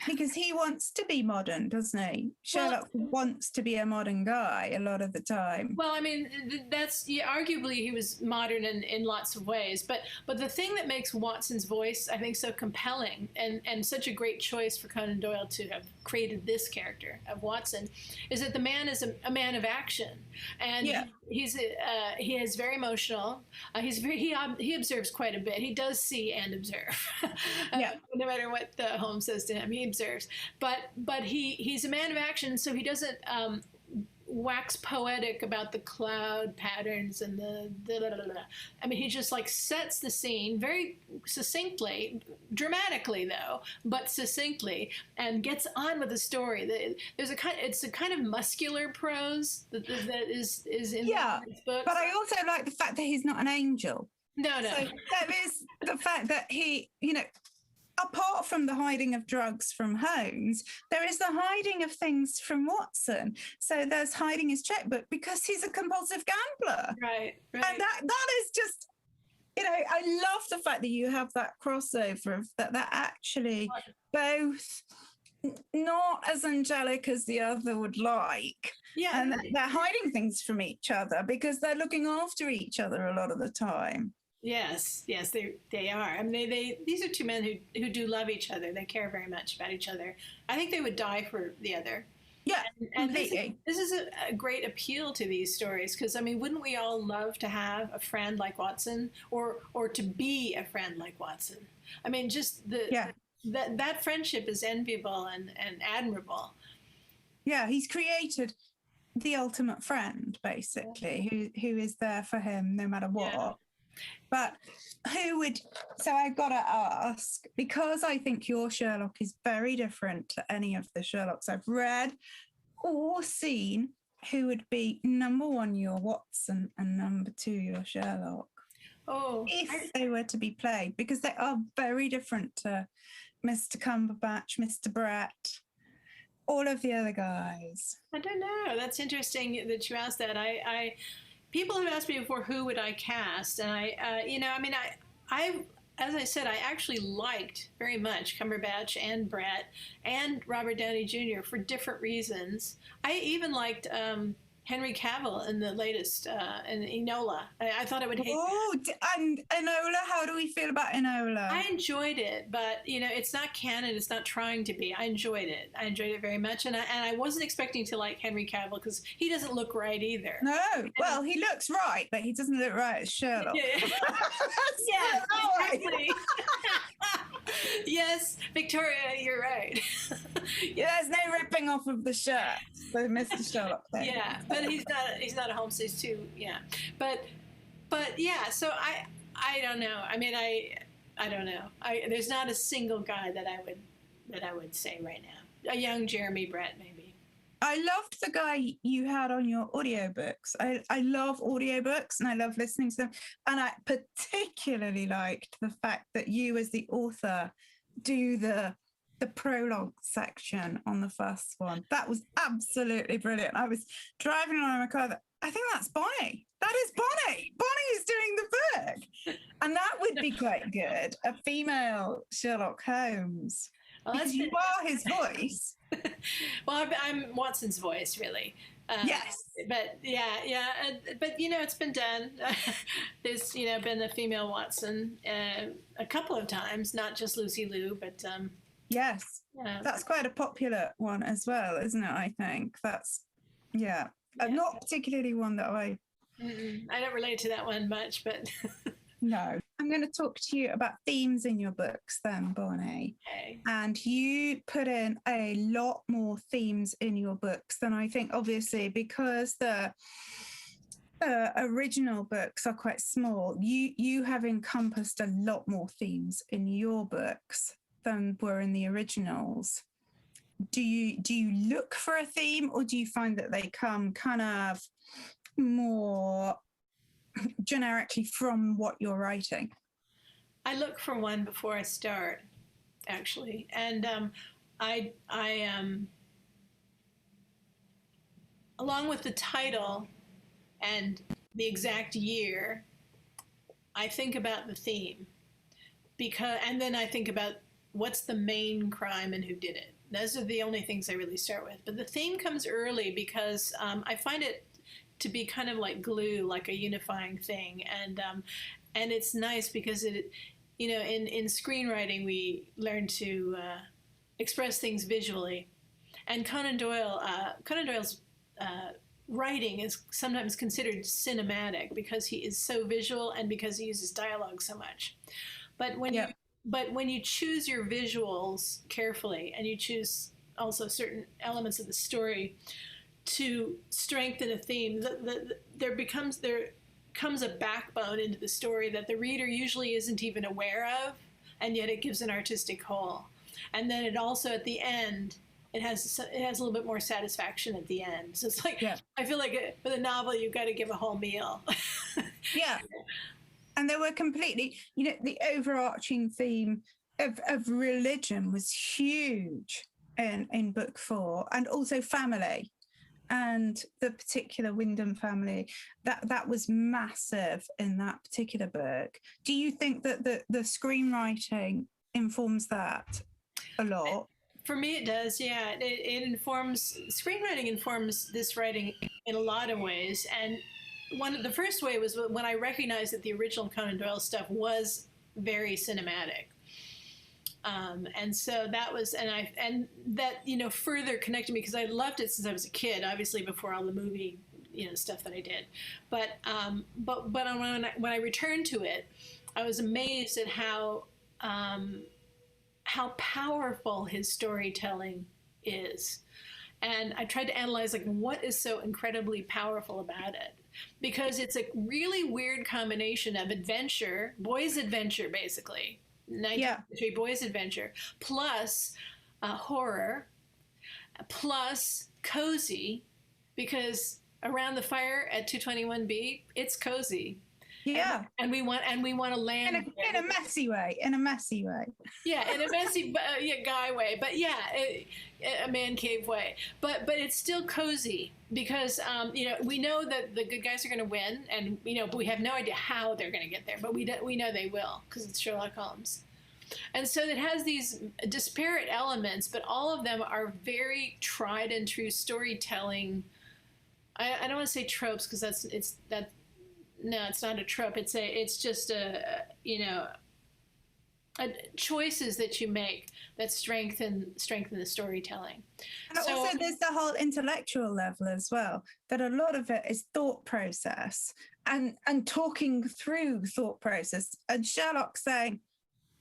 Because he wants to be modern, doesn't he? Sherlock wants to be a modern guy a lot of the time. Well, I mean, arguably he was modern in lots of ways. But the thing that makes Watson's voice, I think, so compelling and such a great choice for Conan Doyle to have created this character of Watson is that the man is a man of action. And he is very emotional. He observes quite a bit. He does see and observe. No matter what Holmes says to him, he observes. But he's a man of action, so he doesn't wax poetic about the cloud patterns and I mean, he just sets the scene very succinctly, dramatically though, but succinctly, and gets on with the story. It's a kind of muscular prose that is in his books. But I also like the fact that he's not an angel. No. So there is the fact that he, apart from the hiding of drugs from Holmes, there is the hiding of things from Watson. So there's hiding his checkbook because he's a compulsive gambler. Right. And that is just, I love the fact that you have that crossover of that actually both not as angelic as the other would like. Yeah. And they're hiding things from each other because they're looking after each other a lot of the time. Yes, they are. I mean, these are two men who do love each other. They care very much about each other. I think they would die for the other. Yeah, and this is a great appeal to these stories, because I mean, wouldn't we all love to have a friend like Watson, or to be a friend like Watson? I mean, just that friendship is enviable and admirable. Yeah, he's created the ultimate friend, basically, who is there for him no matter what. Yeah. But so I've got to ask, because I think your Sherlock is very different to any of the Sherlocks I've read or seen, who would be number one your Watson and number two your Sherlock? If they were to be played, because they are very different to Mr. Cumberbatch, Mr. Brett, all of the other guys? I don't know. That's interesting that you asked that. People have asked me before, who would I cast? And as I said, I actually liked very much Cumberbatch and Brett and Robert Downey Jr. for different reasons. I even liked Henry Cavill in the latest in Enola. I thought it would hate. Oh, and Enola, how do we feel about Enola? I enjoyed it, but it's not canon. It's not trying to be. I enjoyed it. I enjoyed it very much, and I wasn't expecting to like Henry Cavill because he doesn't look right either. No, well, he looks right, but he doesn't look right as Sherlock. Yeah, exactly. Yes, Victoria, you're right. Yeah, there's no ripping off of the shirt for Mr. Sherlock thing. Yeah, but he's not a Holmes. He's too. Yeah, but yeah. So I don't know. I mean, I don't know. There's not a single guy that I would say right now. A young Jeremy Brett, maybe. I loved the guy you had on your audiobooks. I love audiobooks and I love listening to them. And I particularly liked the fact that you, as the author, do the prologue section on the first one. That was absolutely brilliant. I was driving along in my car. I think that's Bonnie. That is Bonnie. Bonnie is doing the book. And that would be quite good. A female Sherlock Holmes. Well, because you are his voice. Well, I'm Watson's voice, really. Yes. But yeah. But it's been done. There's been the female Watson a couple of times, not just Lucy Liu, but yes, that's quite a popular one as well, isn't it? I think that's not particularly one that I don't relate to that one much, but no. I'm going to talk to you about themes in your books then, Bonnie. Okay. And you put in a lot more themes in your books than I think, obviously, because the original books are quite small. You have encompassed a lot more themes in your books than were in the originals. Do you look for a theme, or do you find that they come kind of more generically from what you're writing? I look for one before I start, actually, and I along with the title and the exact year, I think about the theme, and then I think about what's the main crime and who did it. Those are the only things I really start with. But the theme comes early because I find it to be kind of like glue, like a unifying thing. And it's nice because in screenwriting, we learn to express things visually. And Conan Doyle's writing is sometimes considered cinematic because he is so visual and because he uses dialogue so much. But when you choose your visuals carefully and you choose also certain elements of the story to strengthen a theme, there comes a backbone into the story that the reader usually isn't even aware of, and yet it gives an artistic whole. And then it also, at the end, it has a little bit more satisfaction at the end. So it's like, I feel like with a novel, you've got to give a whole meal. Yeah. And they were completely, the overarching theme of religion was huge in book 4, and also family. And the particular Wyndham family, that was massive in that particular book. Do you think that the screenwriting informs that a lot? For me, it does, yeah. Screenwriting informs this writing in a lot of ways. And the first way was when I recognized that the original Conan Doyle stuff was very cinematic. And so that was, and that, further connected me because I loved it since I was a kid, obviously before all the movie, stuff that I did. But when I returned to it, I was amazed at how powerful his storytelling is. And I tried to analyze, what is so incredibly powerful about it? Because it's a really weird combination of adventure, boys' adventure, basically, 19th century boys' adventure, plus horror, plus cozy, because around the fire at 221B, it's cozy. Yeah. And we want to land in a messy way. Yeah, in a messy guy way, but yeah, a man cave way. But it's still cozy because we know that the good guys are going to win, and but we have no idea how they're going to get there, but we know they will because it's Sherlock Holmes. And so it has these disparate elements, but all of them are very tried and true storytelling. I don't want to say tropes because it's not a trope. It's just choices that you make that strengthen the storytelling. And also there's the whole intellectual level as well, that a lot of it is thought process and talking through thought process. And Sherlock saying,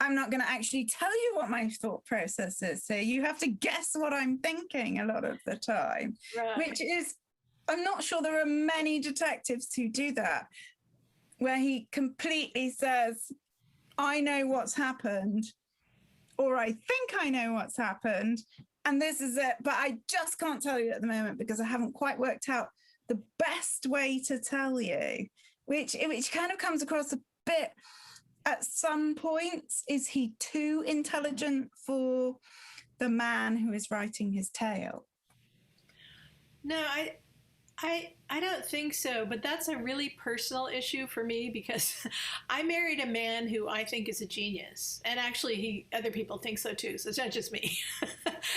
I'm not going to actually tell you what my thought process is. So you have to guess what I'm thinking a lot of the time, right. Which is, I'm not sure there are many detectives who do that, where he completely says, I know what's happened, or I think I know what's happened, and this is it, but I just can't tell you at the moment because I haven't quite worked out the best way to tell you, which kind of comes across a bit. At some points, is he too intelligent for the man who is writing his tale? No, I don't think so, but that's a really personal issue for me because I married a man who I think is a genius, and actually other people think so too, so it's not just me.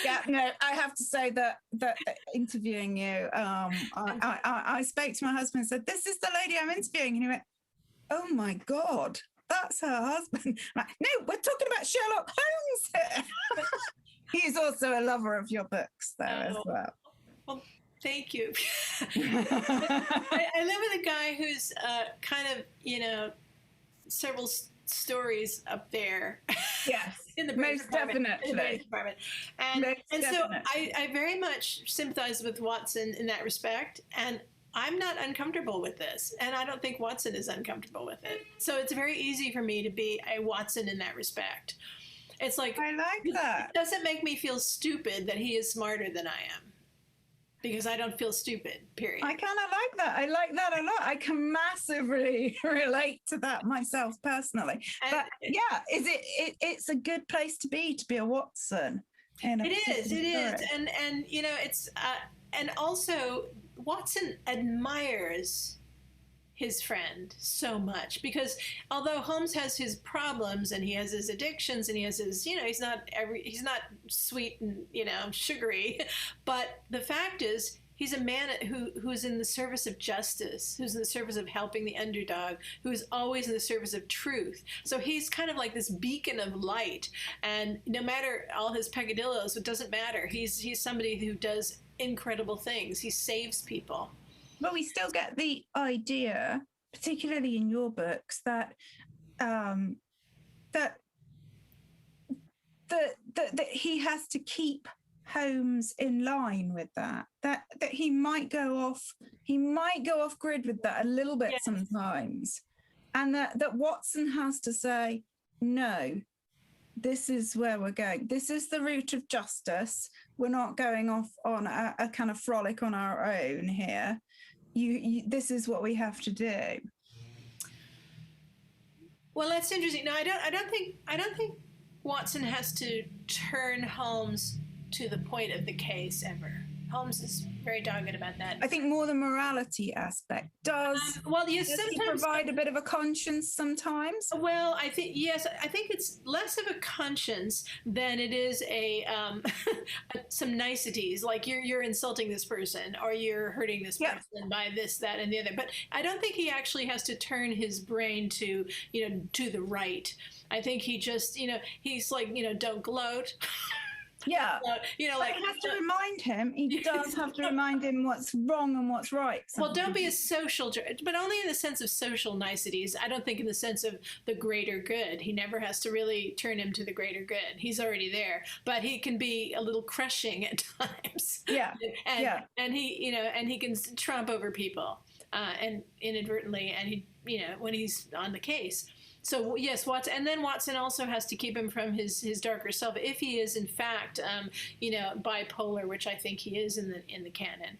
Yeah, no, I have to say that interviewing you, I spoke to my husband and said, this is the lady I'm interviewing, and he went, oh my God, that's her husband. I'm like, no, we're talking about Sherlock Holmes here. He's also a lover of your books, though, as well. Well, thank you. I live with a guy who's kind of, several stories up there. Yes, in the most definitely. In the department. And so I very much sympathize with Watson in that respect. And I'm not uncomfortable with this, and I don't think Watson is uncomfortable with it. So it's very easy for me to be a Watson in that respect. It's like, I like that. It doesn't make me feel stupid that he is smarter than I am, because I don't feel stupid, period. I kind of like that. I like that a lot. I can massively relate to that myself personally. But yeah, it's a good place to be a Watson. It is. And it's, and also Watson admires his friend so much, because although Holmes has his problems and he has his addictions and he has his, he's not sweet and, sugary, but the fact is he's a man who's in the service of justice, who's in the service of helping the underdog, who's always in the service of truth. So he's kind of like this beacon of light, and no matter all his peccadillos, it doesn't matter. He's somebody who does incredible things. He saves people. But we still get the idea, particularly in your books, that that he has to keep Holmes in line with that he might go off grid with that a little bit. Yes. Sometimes, and that Watson has to say, no, this is where we're going. This is the route of justice. We're not going off on a kind of frolic on our own here. This is what we have to do. Well, that's interesting. No, I don't think Watson has to turn Holmes to the point of the case ever. Holmes is very dogged about that. I think more the morality aspect does. Yes, does he provide a bit of a conscience sometimes? Well, I think it's less of a conscience than it is some niceties, like you're insulting this person or you're hurting this person by this, that, and the other. But I don't think he actually has to turn his brain to the right. I think he just he's like don't gloat. Yeah, you have to remind him. He does have to remind him what's wrong and what's right. Well, don't be a social, but only in the sense of social niceties. I don't think in the sense of the greater good. He never has to really turn him to the greater good. He's already there, but he can be a little crushing at times. Yeah, and he can trump over people and inadvertently, and he when he's on the case. So yes, Watson, and then Watson also has to keep him from his darker self. If he is in fact, bipolar, which I think he is in the canon,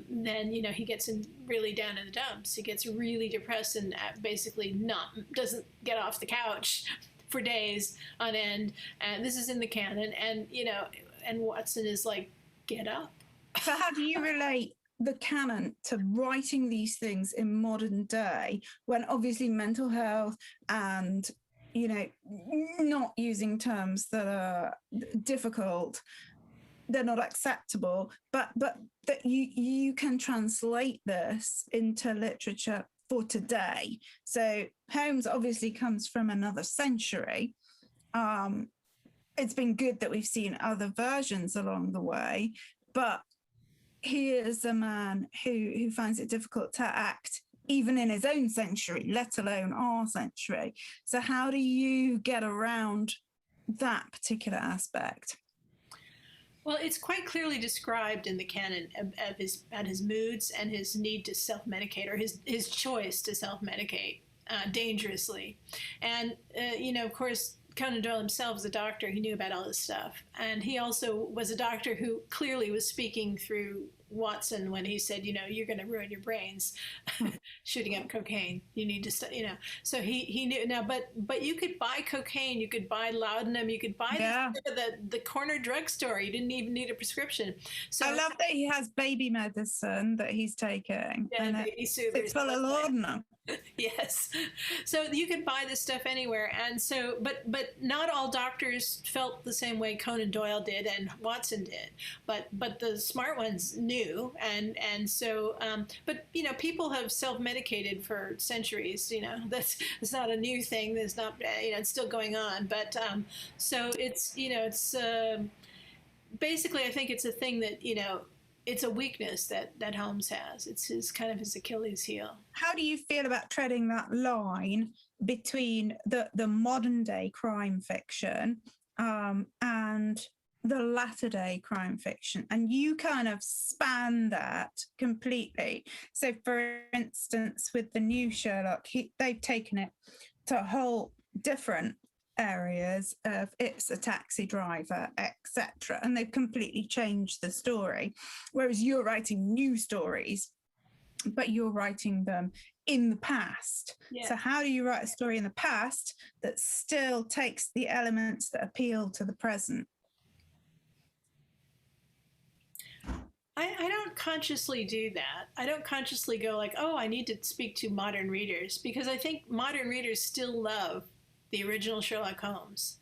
then he gets really down in the dumps. He gets really depressed and basically doesn't get off the couch for days on end. And this is in the canon, and and Watson is like, get up. So how do you relate the canon to writing these things in modern day, when obviously mental health and not using terms that are difficult, they're not acceptable, but that you can translate this into literature for today? So Holmes obviously comes from another century. It's been good that we've seen other versions along the way, but he is a man who finds it difficult to act even in his own century, let alone our century. So how do you get around that particular aspect? Well, it's quite clearly described in the canon of his moods and his need to self-medicate, or his choice to self-medicate dangerously. And, of course, Conan Doyle himself was a doctor. He knew about all this stuff. And he also was a doctor who clearly was speaking through Watson when he said, you're going to ruin your brains shooting up cocaine. You need to So he knew. Now, but you could buy cocaine, you could buy laudanum, you could buy the corner drugstore. You didn't even need a prescription. So I love that he has baby medicine that he's taking. Yeah, and baby soothers. It's full of laudanum. Yes. So you could buy this stuff anywhere. And so, but not all doctors felt the same way Conan Doyle did and Watson did. But the smart ones knew. And so, but, people have self-medicated for centuries, it's not a new thing. There's not, it's still going on. But, so it's, it's, basically, I think it's a thing that, it's a weakness that Holmes has. It's his Achilles heel. How do you feel about treading that line between the modern day crime fiction and the latter day crime fiction? And you kind of span that completely. So for instance, with the new Sherlock, they've taken it to a whole different areas of it's a taxi driver, etc., and they've completely changed the story, whereas you're writing new stories, but you're writing them in the past. So how do you write a story in the past that still takes the elements that appeal to the present? I don't consciously do that. I don't consciously go like, oh, I need to speak to modern readers, because I think modern readers still love the original Sherlock Holmes.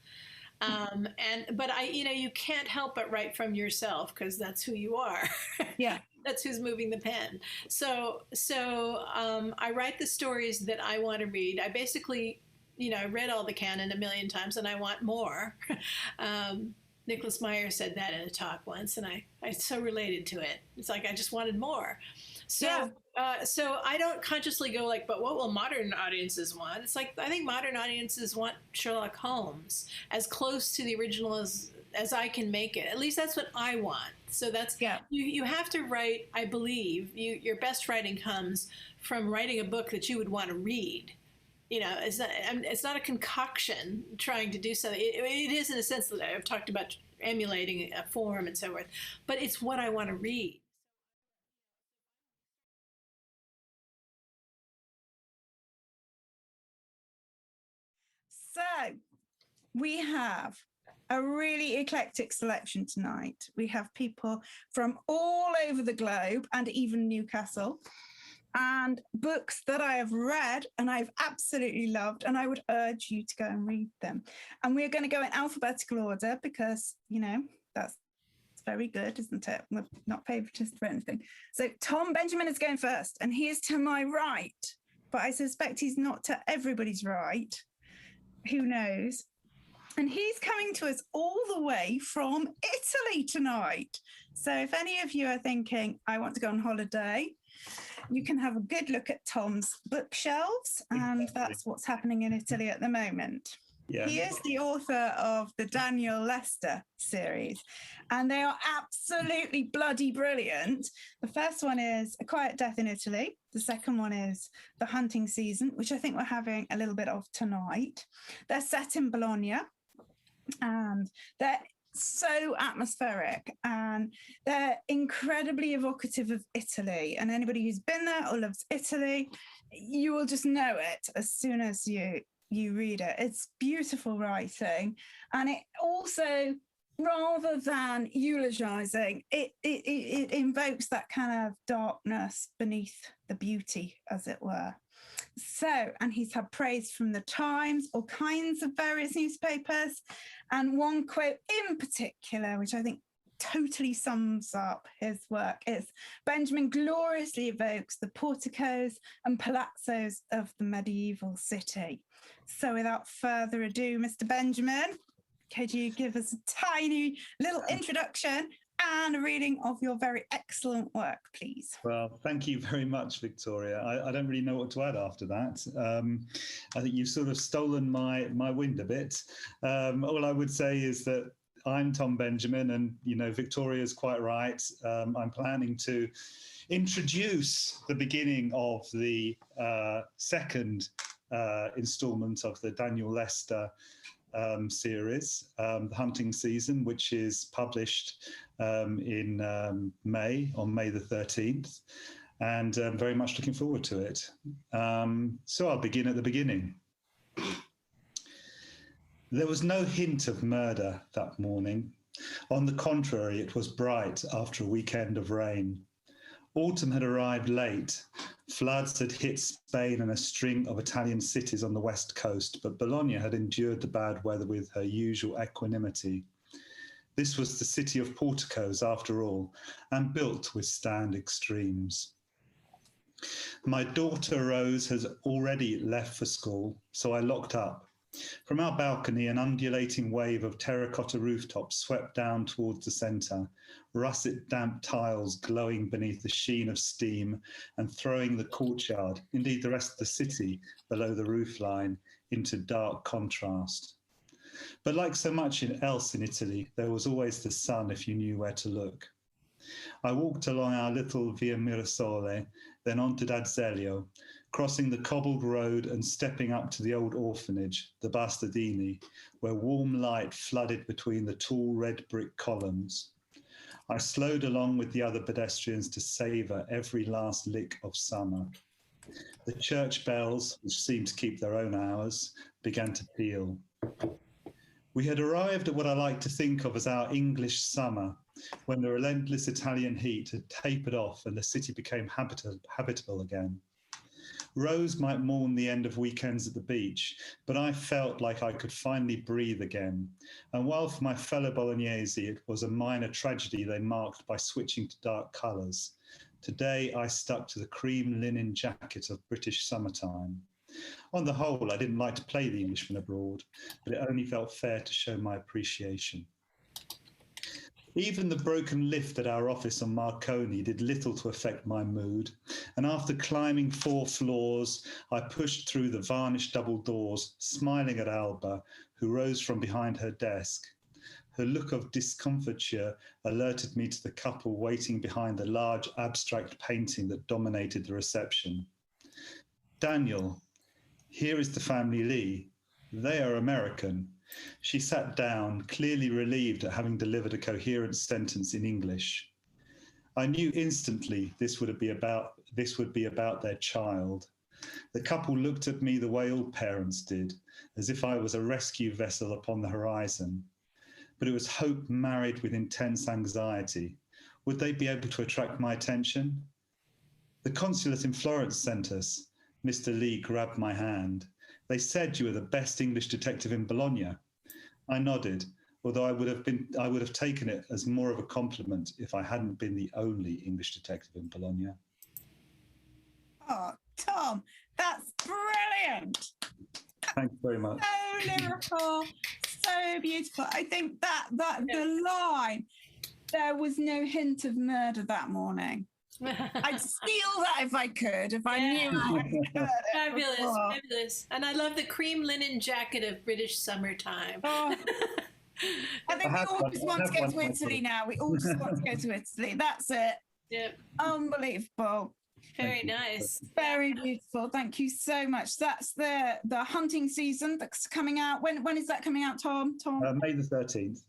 But you can't help but write from yourself, because that's who you are. Yeah. That's who's moving the pen. So I write the stories that I want to read. I basically, I read all the canon a million times and I want more. Nicholas Meyer said that in a talk once, and I so related to it. It's like I just wanted more. So I don't consciously go like, but what will modern audiences want? It's like, I think modern audiences want Sherlock Holmes as close to the original as I can make it. At least that's what I want. So that's, you have to write, I believe, your best writing comes from writing a book that you would want to read. It's not a concoction trying to do something. It is in a sense that I've talked about emulating a form and so forth, but it's what I want to read. So we have a really eclectic selection tonight. We have people from all over the globe and even Newcastle, and books that I have read and I've absolutely loved, and I would urge you to go and read them. And we're going to go in alphabetical order because, that's very good, isn't it? We're not favouritist for anything. So Tom Benjamin is going first, and he is to my right, but I suspect he's not to everybody's right. Who knows? And he's coming to us all the way from Italy tonight. So if any of you are thinking, I want to go on holiday, you can have a good look at Tom's bookshelves, and that's what's happening in Italy at the moment. Yeah. He is the author of the Daniel Lester series, and they are absolutely bloody brilliant. The first one is A Quiet Death in Italy. The second one is The Hunting Season, which I think we're having a little bit of tonight. They're set in Bologna, and they're so atmospheric, and they're incredibly evocative of Italy. And anybody who's been there or loves Italy, you will just know it as soon as you read it. It's beautiful writing, and it also, rather than eulogizing, it invokes that kind of darkness beneath the beauty, as it were. So, and he's had praise from the Times, all kinds of various newspapers, and one quote in particular, which I think totally sums up his work, is Benjamin gloriously evokes the porticos and palazzos of the medieval city. So without further ado, Mr. Benjamin, could you give us a tiny little introduction and a reading of your very excellent work, please? Well, thank you very much, Victoria. I don't really know what to add after that. I think you've sort of stolen my wind a bit. All I would say is that I'm Tom Benjamin, and, you know, Victoria's quite right. I'm planning to introduce the beginning of the second installment of the Daniel Lester series, The Hunting Season, which is published in May, on May the 13th, and I'm very much looking forward to it. So I'll begin at the beginning. There was no hint of murder that morning. On the contrary, it was bright after a weekend of rain. Autumn had arrived late. Floods had hit Spain and a string of Italian cities on the west coast, but Bologna had endured the bad weather with her usual equanimity. This was the city of porticos, after all, and built to withstand extremes. My daughter Rose has already left for school, so I locked up. From our balcony, an undulating wave of terracotta rooftops swept down towards the centre, russet damp tiles glowing beneath the sheen of steam and throwing the courtyard, indeed the rest of the city, below the roofline into dark contrast. But like so much else in Italy, there was always the sun if you knew where to look. I walked along our little Via Mirasole, then on to D'Azeglio, crossing the cobbled road and stepping up to the old orphanage, the Bastardini, where warm light flooded between the tall red brick columns. I slowed along with the other pedestrians to savour every last lick of summer. The church bells, which seemed to keep their own hours, began to peal. We had arrived at what I like to think of as our English summer, when the relentless Italian heat had tapered off and the city became habitable again. Rose might mourn the end of weekends at the beach, but I felt like I could finally breathe again. And while for my fellow Bolognese it was a minor tragedy they marked by switching to dark colours, today I stuck to the cream linen jacket of British summertime. On the whole, I didn't like to play the Englishman abroad, but it only felt fair to show my appreciation. Even the broken lift at our office on Marconi did little to affect my mood, and after climbing 4 floors, I pushed through the varnished double doors, smiling at Alba, who rose from behind her desk. Her look of discomfiture alerted me to the couple waiting behind the large abstract painting that dominated the reception. Daniel, here is the family Lee. They are American. She sat down, clearly relieved at having delivered a coherent sentence in English. I knew instantly this would be about their child. The couple looked at me the way all parents did, as if I was a rescue vessel upon the horizon. But it was hope married with intense anxiety. Would they be able to attract my attention? The consulate in Florence sent us. Mr. Lee grabbed my hand. They said you were the best English detective in Bologna. I nodded, although I would have taken it as more of a compliment if I hadn't been the only English detective in Bologna. Oh, Tom, that's brilliant. Thanks very much. So lyrical, so beautiful. I think that the line, there was no hint of murder that morning. I'd steal that if I could, if I knew I had heard it Fabulous, before. fabulous. And I love the cream linen jacket of British summertime. Oh, I think I we have all one- just I want to have go one to myself. Italy now. We all just want to go to Italy. That's it. Yep, Unbelievable. very Thank you. nice. Very beautiful. Thank you so much. That's the hunting season that's coming out. When is that coming out, Tom? May the 13th.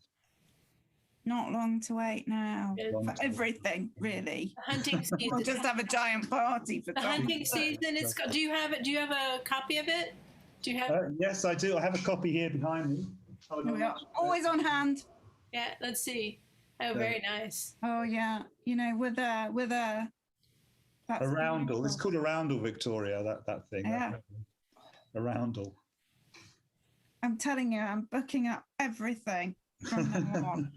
Not long to wait now Good. for everything, really. The hunting season. We'll just have a giant party for The Tom. hunting season. It's got. Do you have it? Do you have a copy of it? Do you have? Yes, I do. I have a copy here behind me. Hold Here on. we are. Always on hand. Yeah. Let's see. Oh, very nice. Oh yeah, we're there. That's A roundel. beautiful. It's called a roundel, Victoria. That thing. Yeah. A roundel. I'm telling you, I'm booking up everything from now on.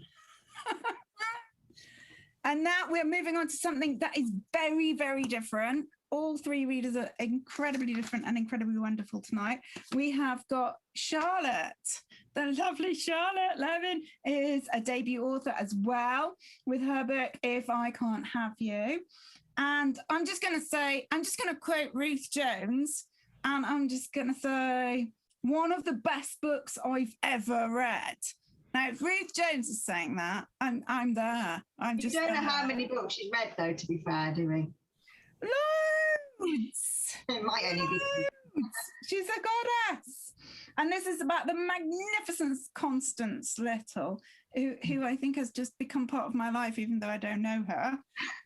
And now we're moving on to something that is very, very different. All three readers are incredibly different and incredibly wonderful tonight. We have got Charlotte. The lovely Charlotte Levin is a debut author as well with her book, If I Can't Have You. And I'm just going to quote Ruth Jones, and I'm just going to say, one of the best books I've ever read. Now, if Ruth Jones is saying that, I'm there. I'm You just don't know there. how many books she's read, though, to be fair, do we? Loads. It might only be two. She's a goddess. And this is about the magnificent Constance Little, who I think has just become part of my life, even though I don't know her,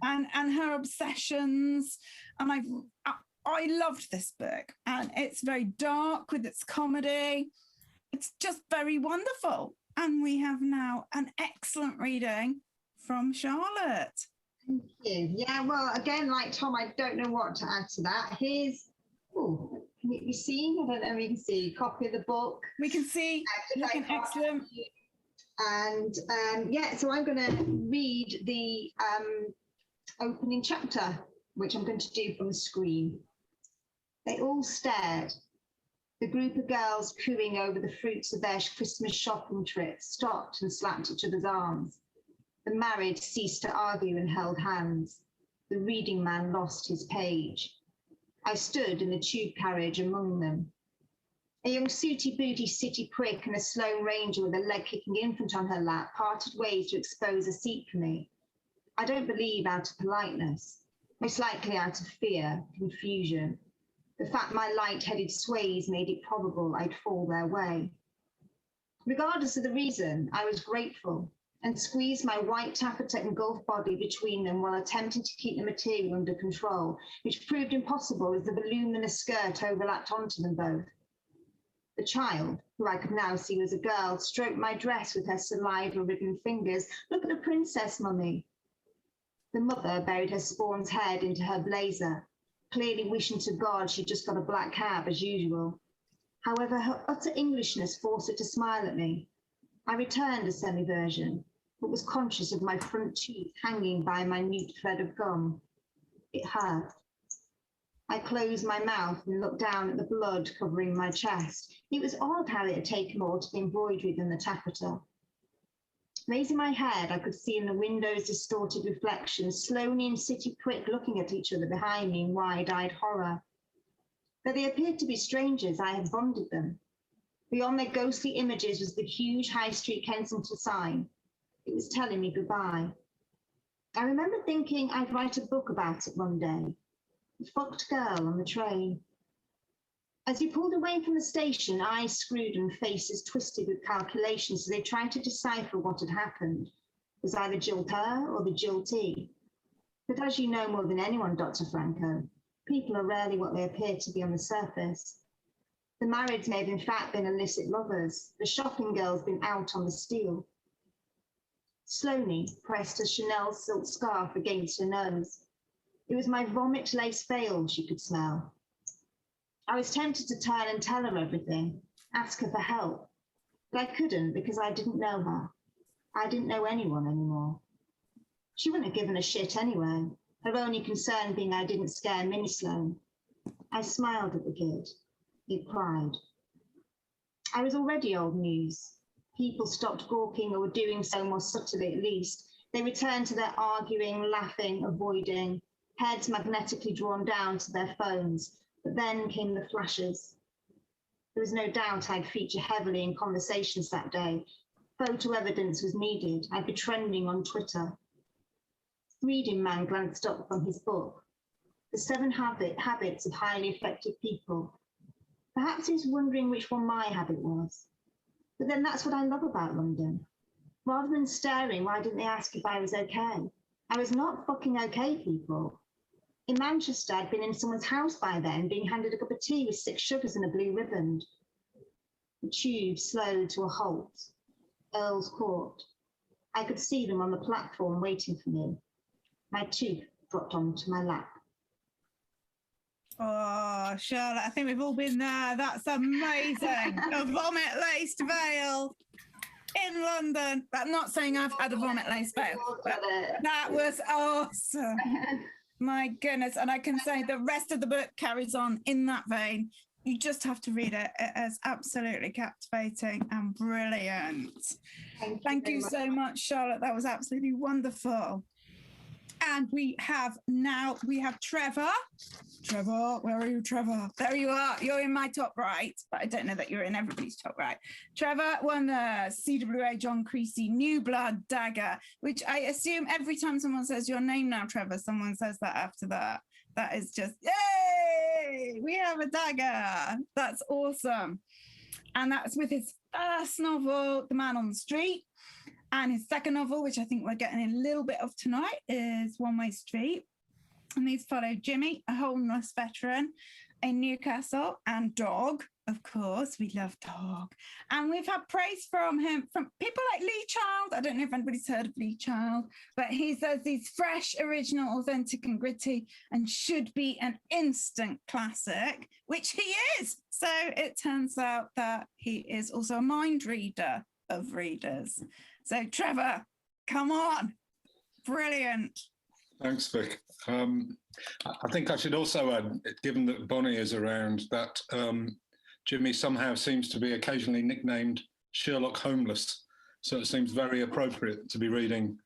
and her obsessions. And I loved this book, and it's very dark with its comedy. It's just very wonderful. And we have now an excellent reading from Charlotte. Thank you. Yeah, well, again, like Tom, I don't know what to add to that. Here's, can it be seen? I don't know if you can see. Copy of the book. We can see, looking excellent. And so I'm going to read the opening chapter, which I'm going to do from the screen. They all stared. The group of girls cooing over the fruits of their Christmas shopping trip stopped and slapped each other's arms. The married ceased to argue and held hands. The reading man lost his page. I stood in the tube carriage among them. A young sooty-booty city prick and a Sloane Ranger with a leg-kicking infant on her lap parted ways to expose a seat for me. I don't believe out of politeness, most likely out of fear, confusion. The fact my light-headed sways made it probable I'd fall their way. Regardless of the reason, I was grateful and squeezed my white taffeta engulfed body between them while attempting to keep the material under control, which proved impossible as the voluminous skirt overlapped onto them both. The child, who I could now see was a girl, stroked my dress with her saliva-ridden fingers. Look at the princess, Mummy. The mother buried her spawn's head into her blazer, clearly wishing to God she'd just got a black cab as usual. However, her utter Englishness forced her to smile at me. I returned a semi-version, but was conscious of my front teeth hanging by a minute thread of gum. It hurt. I closed my mouth and looked down at the blood covering my chest. It was odd how it had taken more to the embroidery than the taffeta. Raising my head, I could see in the window's distorted reflections Sloane and City Prick looking at each other behind me in wide-eyed horror. Though they appeared to be strangers, I had bonded them. Beyond their ghostly images was the huge High Street Kensington sign. It was telling me goodbye. I remember thinking I'd write a book about it one day. The fucked girl on the train. As we pulled away from the station, eyes screwed and faces twisted with calculations as they tried to decipher what had happened. Was I the jilter or the jiltee? But as you know more than anyone, Dr. Franco, people are rarely what they appear to be on the surface. The marrieds may have in fact been illicit lovers. The shopping girl's been out on the steal. Sloane pressed a Chanel silk scarf against her nose. It was my vomit lace veil she could smell. I was tempted to turn and tell her everything, ask her for help, but I couldn't because I didn't know her. I didn't know anyone anymore. She wouldn't have given a shit anyway, her only concern being I didn't scare Minnie Sloane. I smiled at the kid. It cried. I was already old news. People stopped gawking or were doing so more subtly at least. They returned to their arguing, laughing, avoiding. heads magnetically drawn down to their phones, but then came the flashes. There was no doubt I'd feature heavily in conversations that day. Photo evidence was needed. I'd be trending on Twitter. Reading man glanced up from his book. The 7 Habits of Highly Effective People. Perhaps he was wondering which one my habit was. But then that's what I love about London. Rather than staring, why didn't they ask if I was okay? I was not fucking okay, people. In Manchester, I'd been in someone's house by then, being handed a cup of tea with 6 sugars and a blue riband. The tube slowed to a halt. Earl's Court. I could see them on the platform waiting for me. My tooth dropped onto my lap. Oh, Charlotte, I think we've all been there. That's amazing. A vomit-laced veil in London. I'm not saying I've had a vomit-laced veil, but that was awesome. My goodness. And I can say the rest of the book carries on in that vein. You just have to read it. It is absolutely captivating and brilliant. Thank you so much, Charlotte. That was absolutely wonderful. And we have Trevor. Trevor, where are you, Trevor? There you are. You're in my top right, but I don't know that you're in everybody's top right. Trevor won the CWA John Creasy New Blood Dagger, which I assume every time someone says your name now, Trevor, someone says that after that. That is just, yay! We have a dagger. That's awesome. And that's with his first novel, The Man on the Street. And his second novel, which I think we're getting a little bit of tonight, is One Way Street. And these follow Jimmy, a homeless veteran in Newcastle, and Dog, of course. We love Dog. And we've had praise from him, from people like Lee Child. I don't know if anybody's heard of Lee Child, but he says he's fresh, original, authentic, and gritty, and should be an instant classic, which he is. So it turns out that he is also a mind reader of readers. So Trevor, come on. Brilliant. Thanks, Vic. I think I should also add, given that Bonnie is around, that Jimmy somehow seems to be occasionally nicknamed Sherlock Homeless. So it seems very appropriate to be reading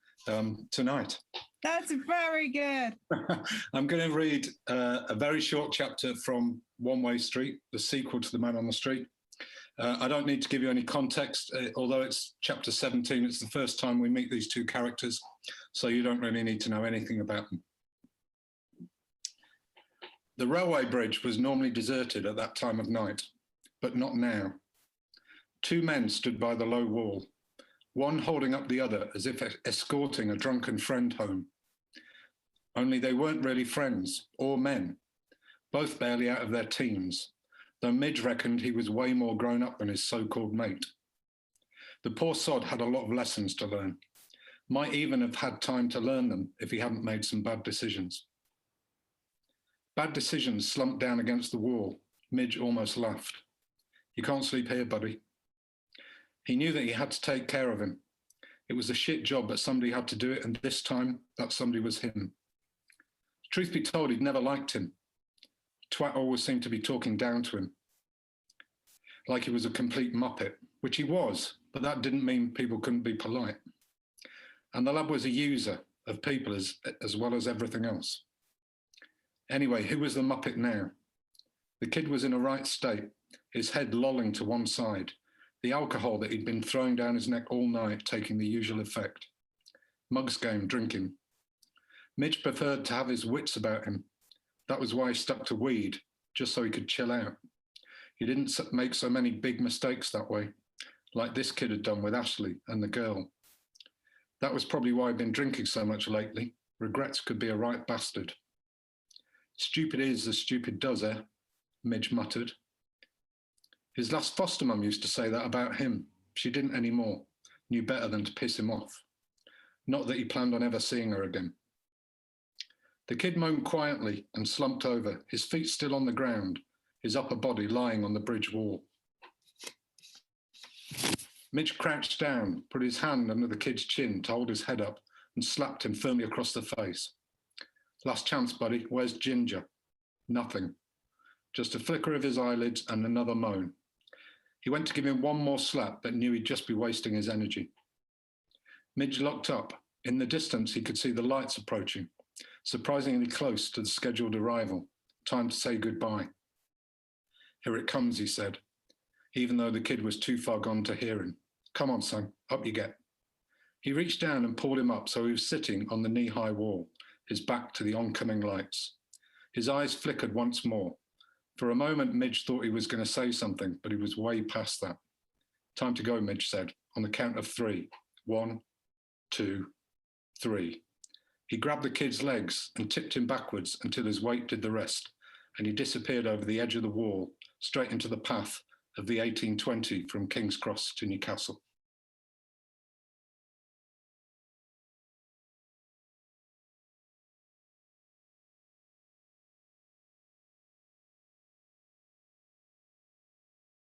tonight. That's very good. I'm going to read a very short chapter from One Way Street, the sequel to The Man on the Street. I don't need to give you any context, although it's chapter 17, it's the first time we meet these two characters, so you don't really need to know anything about them. The railway bridge was normally deserted at that time of night, but not now. 2 men stood by the low wall, one holding up the other as if escorting a drunken friend home. Only they weren't really friends or men, both barely out of their teens, though Midge reckoned he was way more grown up than his so-called mate. The poor sod had a lot of lessons to learn, might even have had time to learn them if he hadn't made some bad decisions. Bad decisions slumped down against the wall. Midge almost laughed. You can't sleep here, buddy. He knew that he had to take care of him. It was a shit job, but somebody had to do it, and this time, that somebody was him. Truth be told, he'd never liked him. Twat always seemed to be talking down to him, like he was a complete muppet, which he was, but that didn't mean people couldn't be polite. And the lad was a user of people as well as everything else. Anyway, who was the muppet now? The kid was in a right state, his head lolling to one side, the alcohol that he'd been throwing down his neck all night taking the usual effect. Mugs game, drinking. Midge preferred to have his wits about him. That was why he stuck to weed, just so he could chill out. He didn't make so many big mistakes that way, like this kid had done with Ashley and the girl. That was probably why he'd been drinking so much lately. Regrets could be a right bastard. Stupid is as stupid does, eh? Midge muttered. His last foster mum used to say that about him. She didn't anymore, knew better than to piss him off. Not that he planned on ever seeing her again. The kid moaned quietly and slumped over, his feet still on the ground, his upper body lying on the bridge wall. Midge crouched down, put his hand under the kid's chin to hold his head up, and slapped him firmly across the face. Last chance, buddy. Where's Ginger? Nothing. Just a flicker of his eyelids and another moan. He went to give him one more slap, but knew he'd just be wasting his energy. Midge looked up. In the distance, he could see the lights approaching. surprisingly close to the scheduled arrival. Time to say goodbye. Here it comes, he said, even though the kid was too far gone to hear him. Come on, son, up you get. He reached down and pulled him up so he was sitting on the knee-high wall, his back to the oncoming lights. His eyes flickered once more. For a moment, Midge thought he was going to say something, but he was way past that. Time to go, Midge said, on the count of 3. 1, 2, 3. He grabbed the kid's legs and tipped him backwards until his weight did the rest, and he disappeared over the edge of the wall, straight into the path of the 1820 from King's Cross to Newcastle.